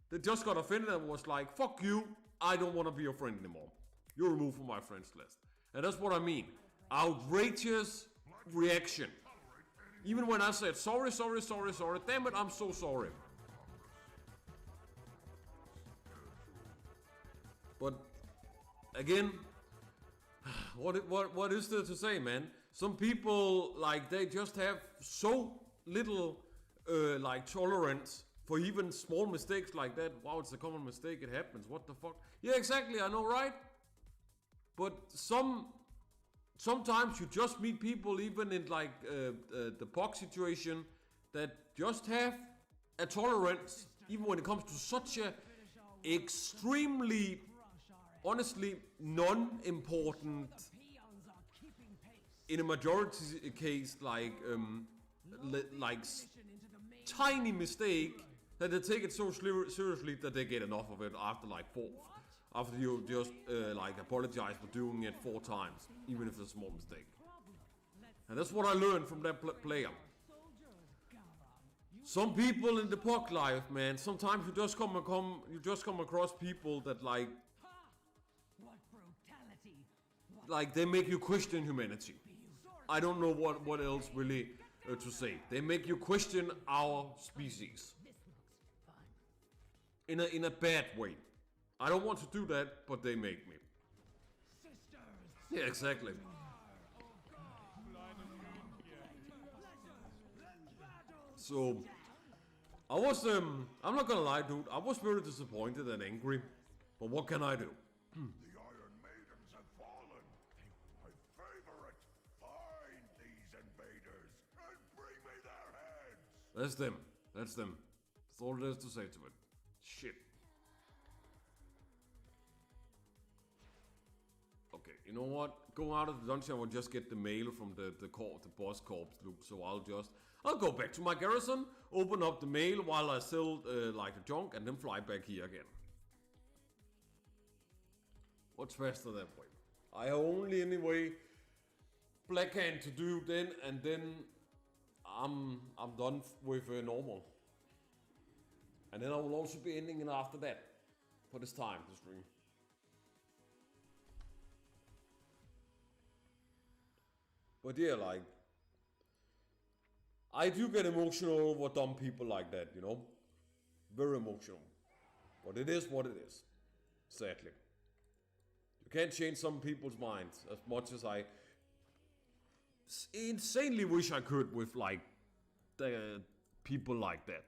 S1: They just got offended and was like, fuck you, I don't want to be your friend anymore. You're removed from my friends list. And that's what I mean. Outrageous reaction. Even when I said, sorry, damn it, I'm so sorry. But, again, what is there to say, man? Some people, like, they just have so little, tolerance for even small mistakes like that. Wow, it's a common mistake, it happens, what the fuck? Yeah, exactly, I know, right? But sometimes you just meet people, even in like the POC situation, that just have a tolerance, even when it comes to such a extremely, honestly, non-important, in a majority case, like tiny mistake, that they take it so seriously that they get enough of it after like after you just apologize for doing it 4 times, even if it's a small mistake. And that's what I learned from that player. Some people in the POC life, man, sometimes you just come across people that like they make you question humanity. I don't know what else really to say. They make you question our species. In a bad way. I don't want to do that, but they make me. Yeah, exactly. So, I was, I'm not gonna lie, dude, I was very disappointed and angry, but what can I do?
S2: The Iron Maidens have fallen. My favorite. Find these invaders and bring me their heads.
S1: That's them. That's all there is to say to it. Shit. Okay, you know what? Go out of the dungeon, I will just get the mail from the boss corpse loop, so I'll go back to my garrison, open up the mail while I sell like the junk, and then fly back here again. What's faster that way? I only anyway black hand to do then, and then I'm done with normal. And then I will also be ending it after that, for this time, the stream. But yeah, like, I do get emotional over dumb people like that, you know? Very emotional. But it is what it is, sadly. You can't change some people's minds as much as I insanely wish I could with, like, the people like that.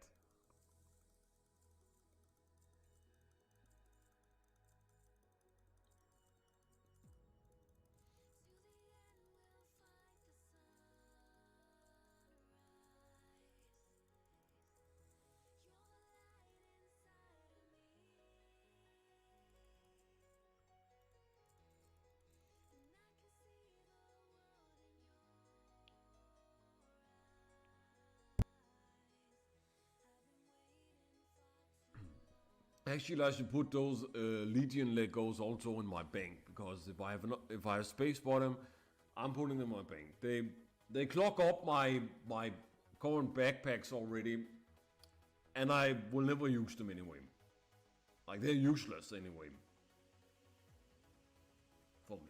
S1: Actually, I should put those Legion Legos also in my bank, because if I have space for them, I'm putting them in my bank. They clog up my current backpacks already, and I will never use them anyway. Like, they're useless anyway. For me.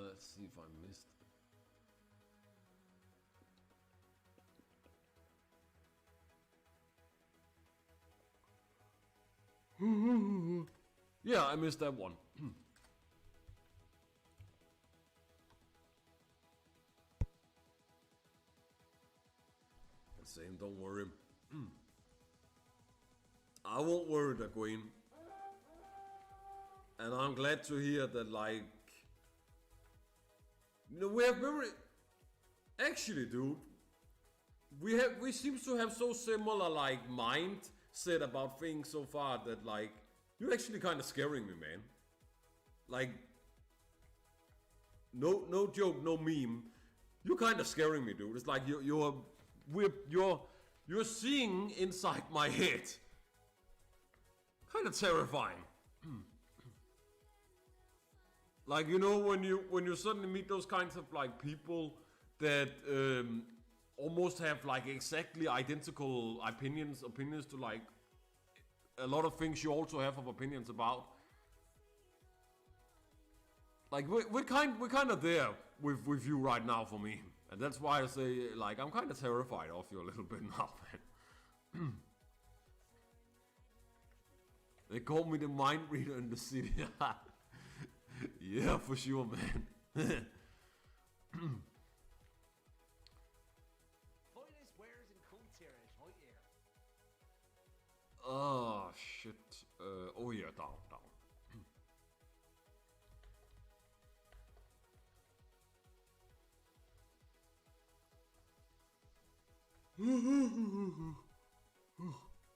S1: Let's see if I missed. Yeah, I missed that one. Same, don't worry. I won't worry, the Queen. And I'm glad to hear that, like, you know, we have very, actually, dude, we seem to have so similar, like, mindset about things so far that, like, you're actually kind of scaring me, man. Like, no joke, no meme. You're kind of scaring me, dude. It's like you're seeing inside my head. Kind of terrifying. Like, you know, when you suddenly meet those kinds of, like, people that almost have, like, exactly identical opinions to, like, a lot of things you also have of opinions about. Like, we're kind of there with you right now for me, and that's why I say, like, I'm kind of terrified of you a little bit now, man. They call me the mind reader in the city. Yeah, for sure, man. Oh shit. Oh yeah, down.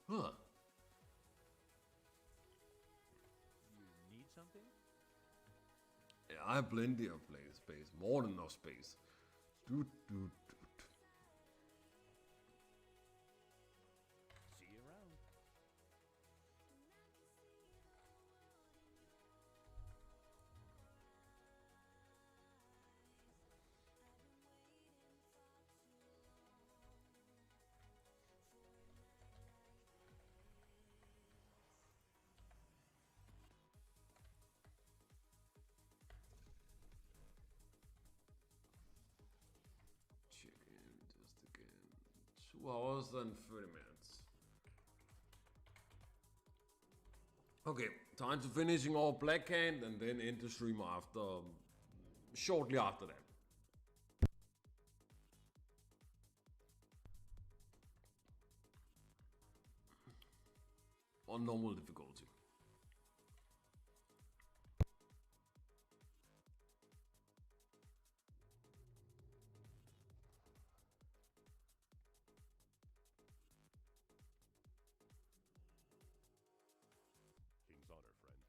S1: Huh.
S4: You need something?
S1: Yeah, I have plenty of space, more than enough space. Dude.
S4: See you around.
S1: Check in just again. 2 hours and 30 minutes. Okay, time to finishing all Black Hand and then end the stream after, shortly after that. On normal difficulty.
S2: King's honor, friend.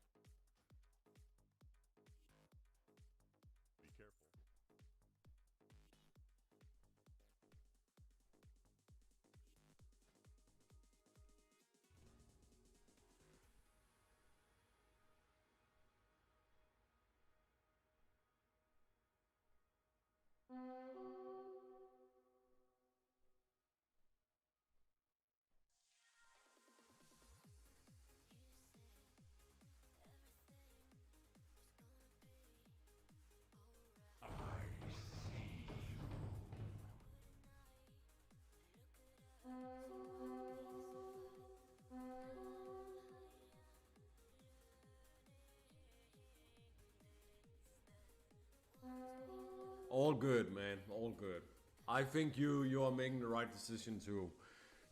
S2: Be careful.
S1: All good, man. All good. I think you are making the right decision too.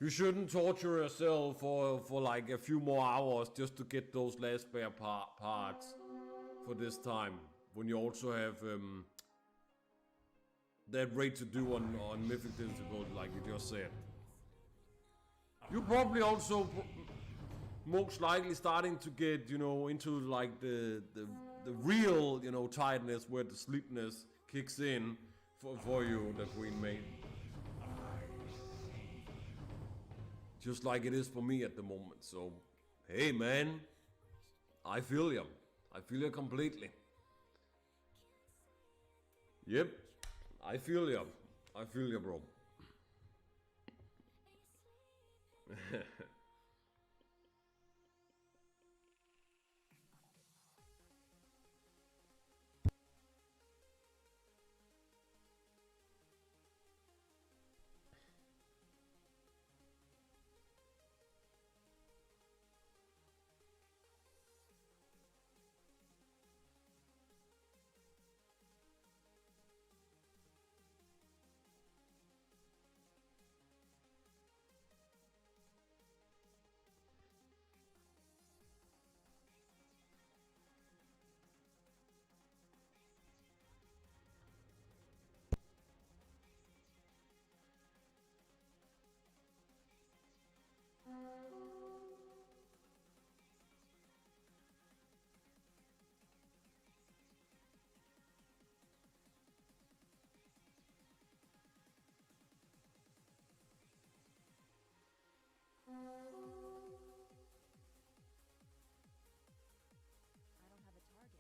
S1: You shouldn't torture yourself for like a few more hours just to get those last spare parts for this time. When you also have that raid to do on Mythic difficulty, like you just said. You probably also most likely starting to get, you know, into like the real, you know, tiredness where the sleepiness kicks in for you, the Queen Maid. Just like it is for me at the moment, so Hey man, I feel you. I feel you completely. Yep, I feel you. I feel you, bro.
S3: I don't have a target.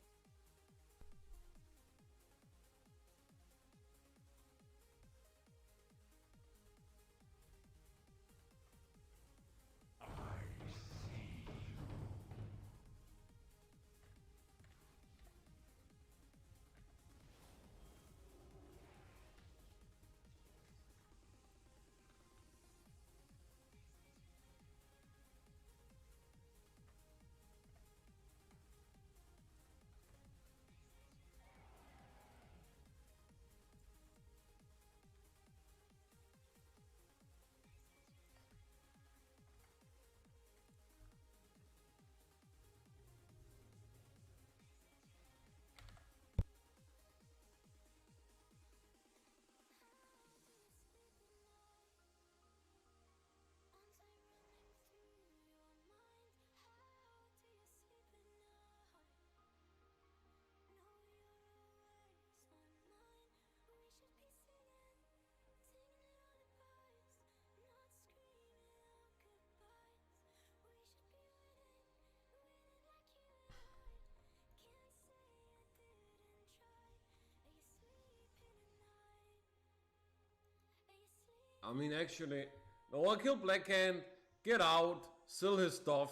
S1: I mean, actually, no, I'll kill Blackhand, get out, sell his stuff,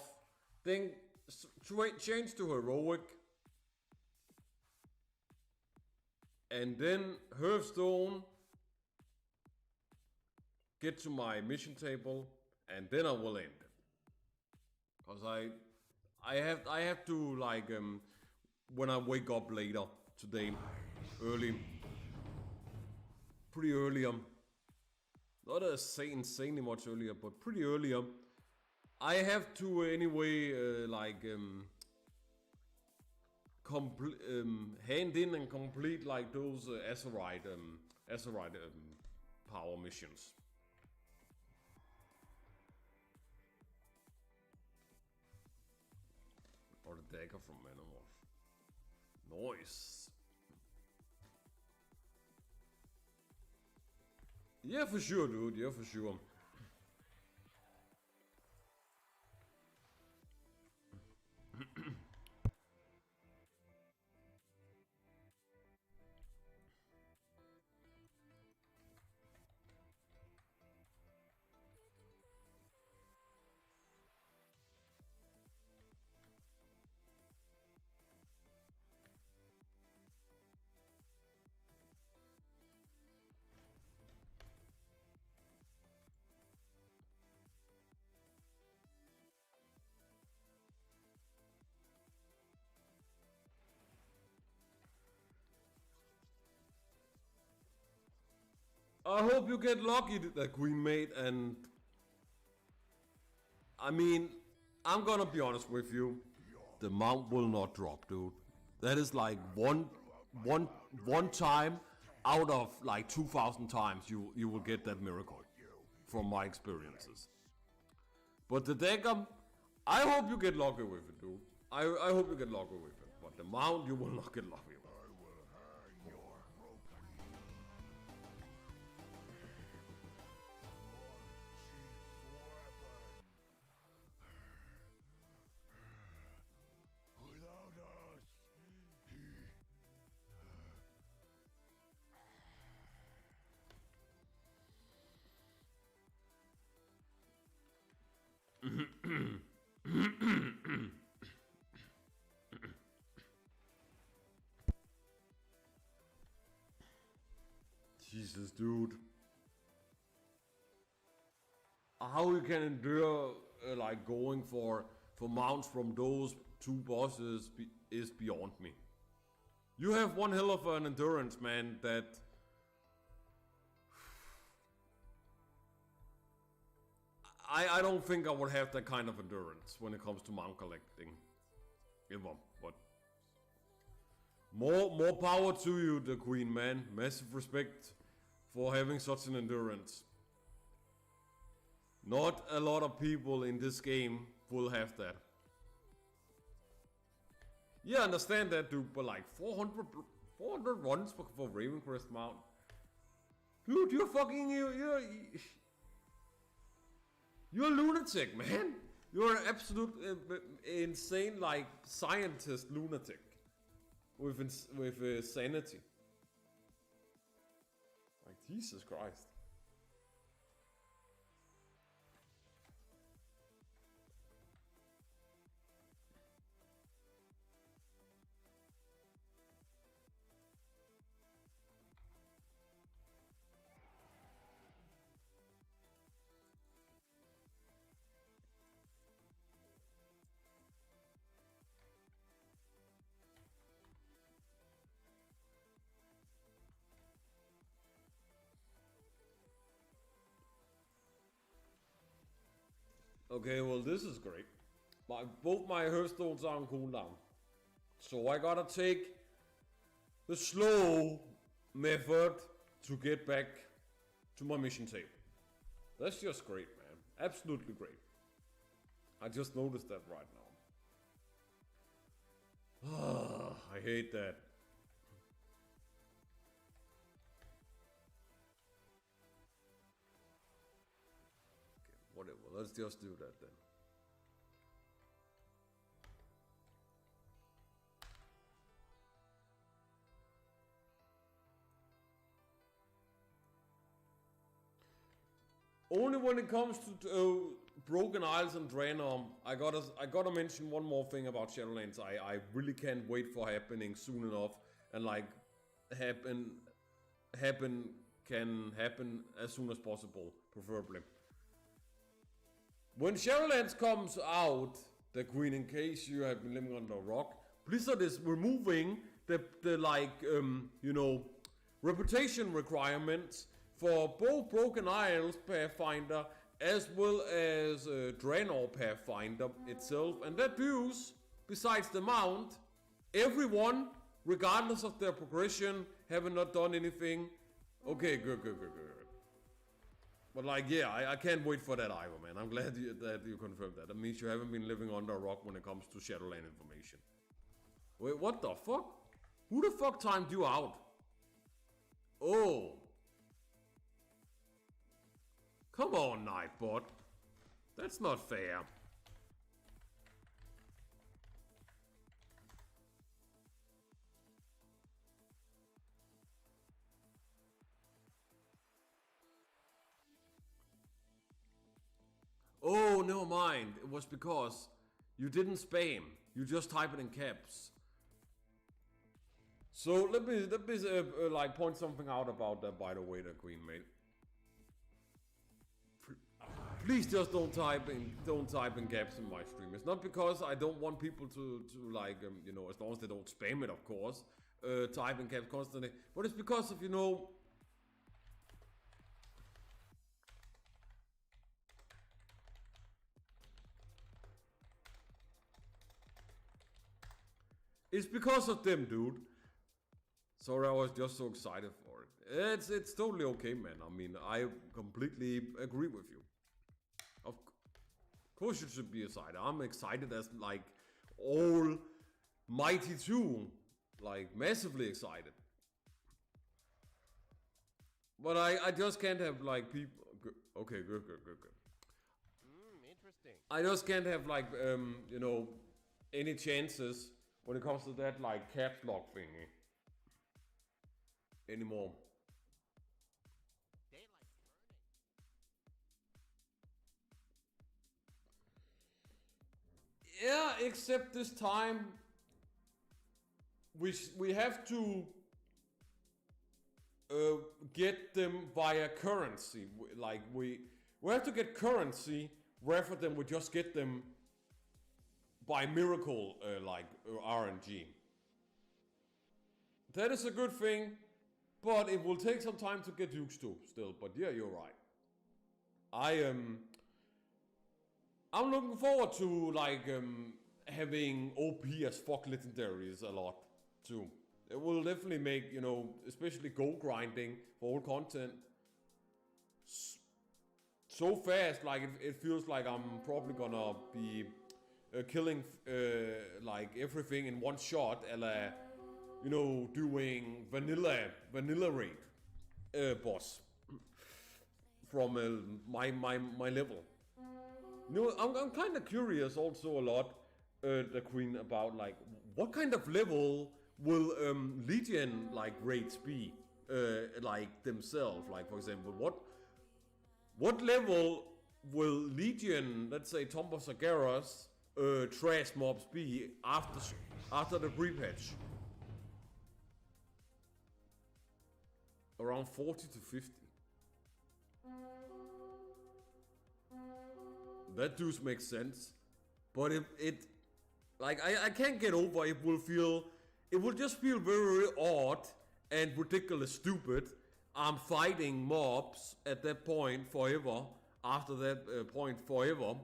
S1: then change to heroic, and then Hearthstone, get to my mission table, and then I will end it. Cause I have to like when I wake up later today, early, pretty early. Not insanely much earlier, but pretty earlier. I have to anyway hand in and complete like those Azerite power missions. Or the dagger from Manowar. Nice. Yeah, for sure, dude. Yeah, for sure. I hope you get lucky, the Queen Mate, and I mean, I'm gonna be honest with you, the mount will not drop, dude. That is like one time out of like 2,000 times you will get that miracle, from my experiences. But the dagger, I hope you get lucky with it, dude. I hope you get lucky with it. But the mount, you will not get lucky with. Jesus, dude. How you can endure like going for mounts from those two bosses is beyond me. You have one hell of an endurance, man, that... I don't think I would have that kind of endurance when it comes to mount collecting. Ever, but... More power to you, the Queen, man. Massive respect for having such an endurance. Not a lot of people in this game will have that. Yeah, I understand that, dude, but like 400 runs for Ravencrest Mount. Dude, you're fucking... You're a lunatic, man. You're an absolute insane, like, scientist lunatic. With sanity. Like, Jesus Christ. Okay, well this is great. Both my Hearthstones are on cooldown. So I gotta take the slow method to get back to my mission table. That's just great, man. Absolutely great. I just noticed that right now. I hate that. Whatever, let's just do that then. Only when it comes to Broken Isles and Draenor, I gotta mention one more thing about Shadowlands. I really can't wait for happening soon enough, and like can happen as soon as possible, preferably. When Shadowlands comes out, the Queen, in case you have been living under a rock, Blizzard is removing the reputation requirements for both Broken Isles Pathfinder as well as Draenor Pathfinder itself, and that means, besides the mount, everyone, regardless of their progression, having not done anything. Okay, good. But like, yeah, I can't wait for that either, man. I'm glad that you confirmed that. That means you haven't been living under a rock when it comes to Shadowland information. Wait, what the fuck? Who the fuck timed you out? Oh. Come on, Nightbot. That's not fair. Oh, never mind. It was because you didn't spam. You just type it in caps. So let me like point something out about that, by the way, the Queen, mate. Please just don't type in caps in my stream. It's not because I don't want people to like as long as they don't spam it, of course, type in caps constantly. But it's because of it's because of them, dude. Sorry, I was just so excited for it. It's totally okay, man. I mean, I completely agree with you. Of course you should be excited. I'm excited as like almighty too. Like massively excited. But I just can't have like people... Okay, good.
S6: Interesting.
S1: I just can't have like, any chances when it comes to that like caps lock thingy. Anymore. Yeah, except this time we have to get them via currency. Like we have to get currency rather than we just get them by miracle, RNG. That is a good thing, but it will take some time to get used to still. But yeah, you're right. I'm looking forward to having OP as fuck legendaries a lot too. It will definitely make, especially gold grinding for all content so fast. Like it feels like I'm probably gonna be killing everything in one shot, doing vanilla raid boss from my level. I'm kind of curious also a lot, the Queen, about what kind of level will Legion raids be themselves. Like, for example, what level will Legion, let's say Tomb of Sagaras, trash mobs be after the pre-patch? Around 40 to 50. That does make sense, but I can't get over. It will just feel very odd and ridiculous, stupid. I'm fighting mobs at that point forever. After that point, forever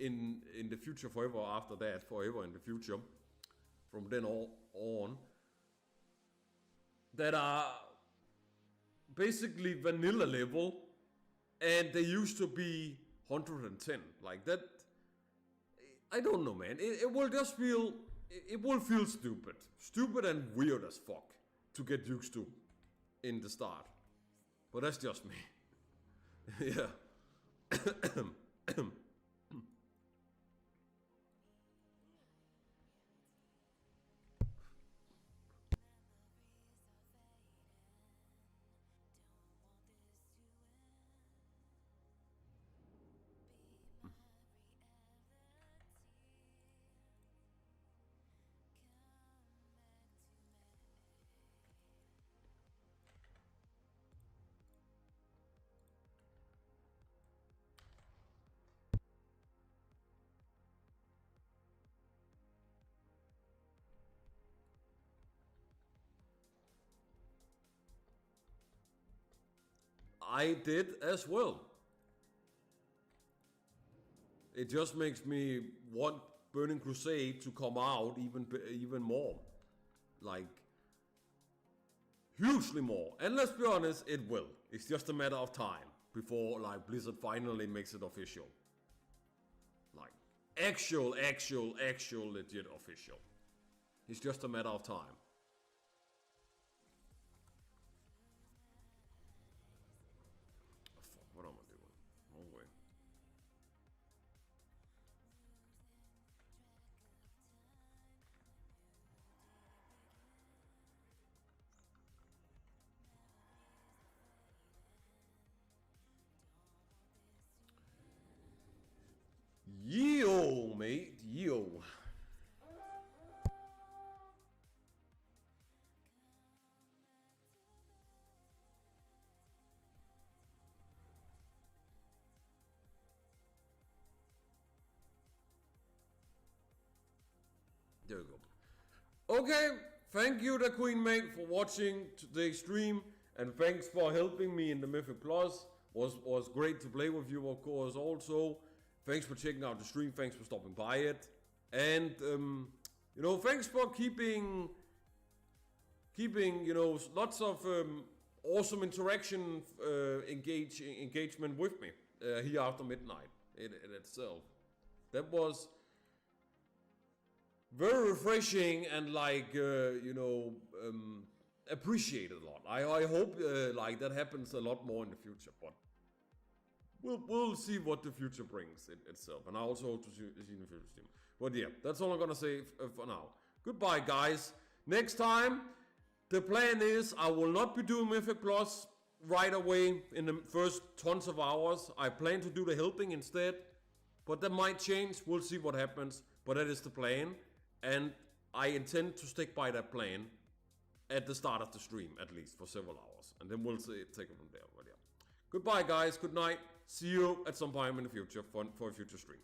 S1: in the future, forever after that, forever in the future. From then on, that are basically vanilla level, and they used to be 110, like that. I don't know, man. It will just feel, it will feel stupid and weird as fuck to get used to in the start. But that's just me. Yeah. I did as well. It just makes me want Burning Crusade to come out even more. Like, hugely more. And let's be honest, it will. It's just a matter of time before Blizzard finally makes it official. Like, actual legit official. It's just a matter of time. What am I doing? Wrong way. Yo, mate, yo. There we go. Okay, thank you, the Queen Mate, for watching today's stream, and thanks for helping me in the Mythic Plus. Was great to play with you, of course. Also, thanks for checking out the stream. Thanks for stopping by it, and thanks for keeping lots of awesome interaction, engagement with me here after midnight in itself. That was very refreshing and appreciated a lot. I hope that happens a lot more in the future, but we'll see what the future brings itself, and I also hope to see in the future stream. But yeah, that's all I'm gonna say for now. Goodbye, guys. Next time, the plan is I will not be doing Mythic Plus right away in the first tons of hours. I plan to do the helping instead, but that might change. We'll see what happens, but that is the plan, and I intend to stick by that plan. at the start of the stream, at least, for several hours. And then we'll take it from there. But yeah. Goodbye, guys. Good night. See you at some time in the future for a future stream.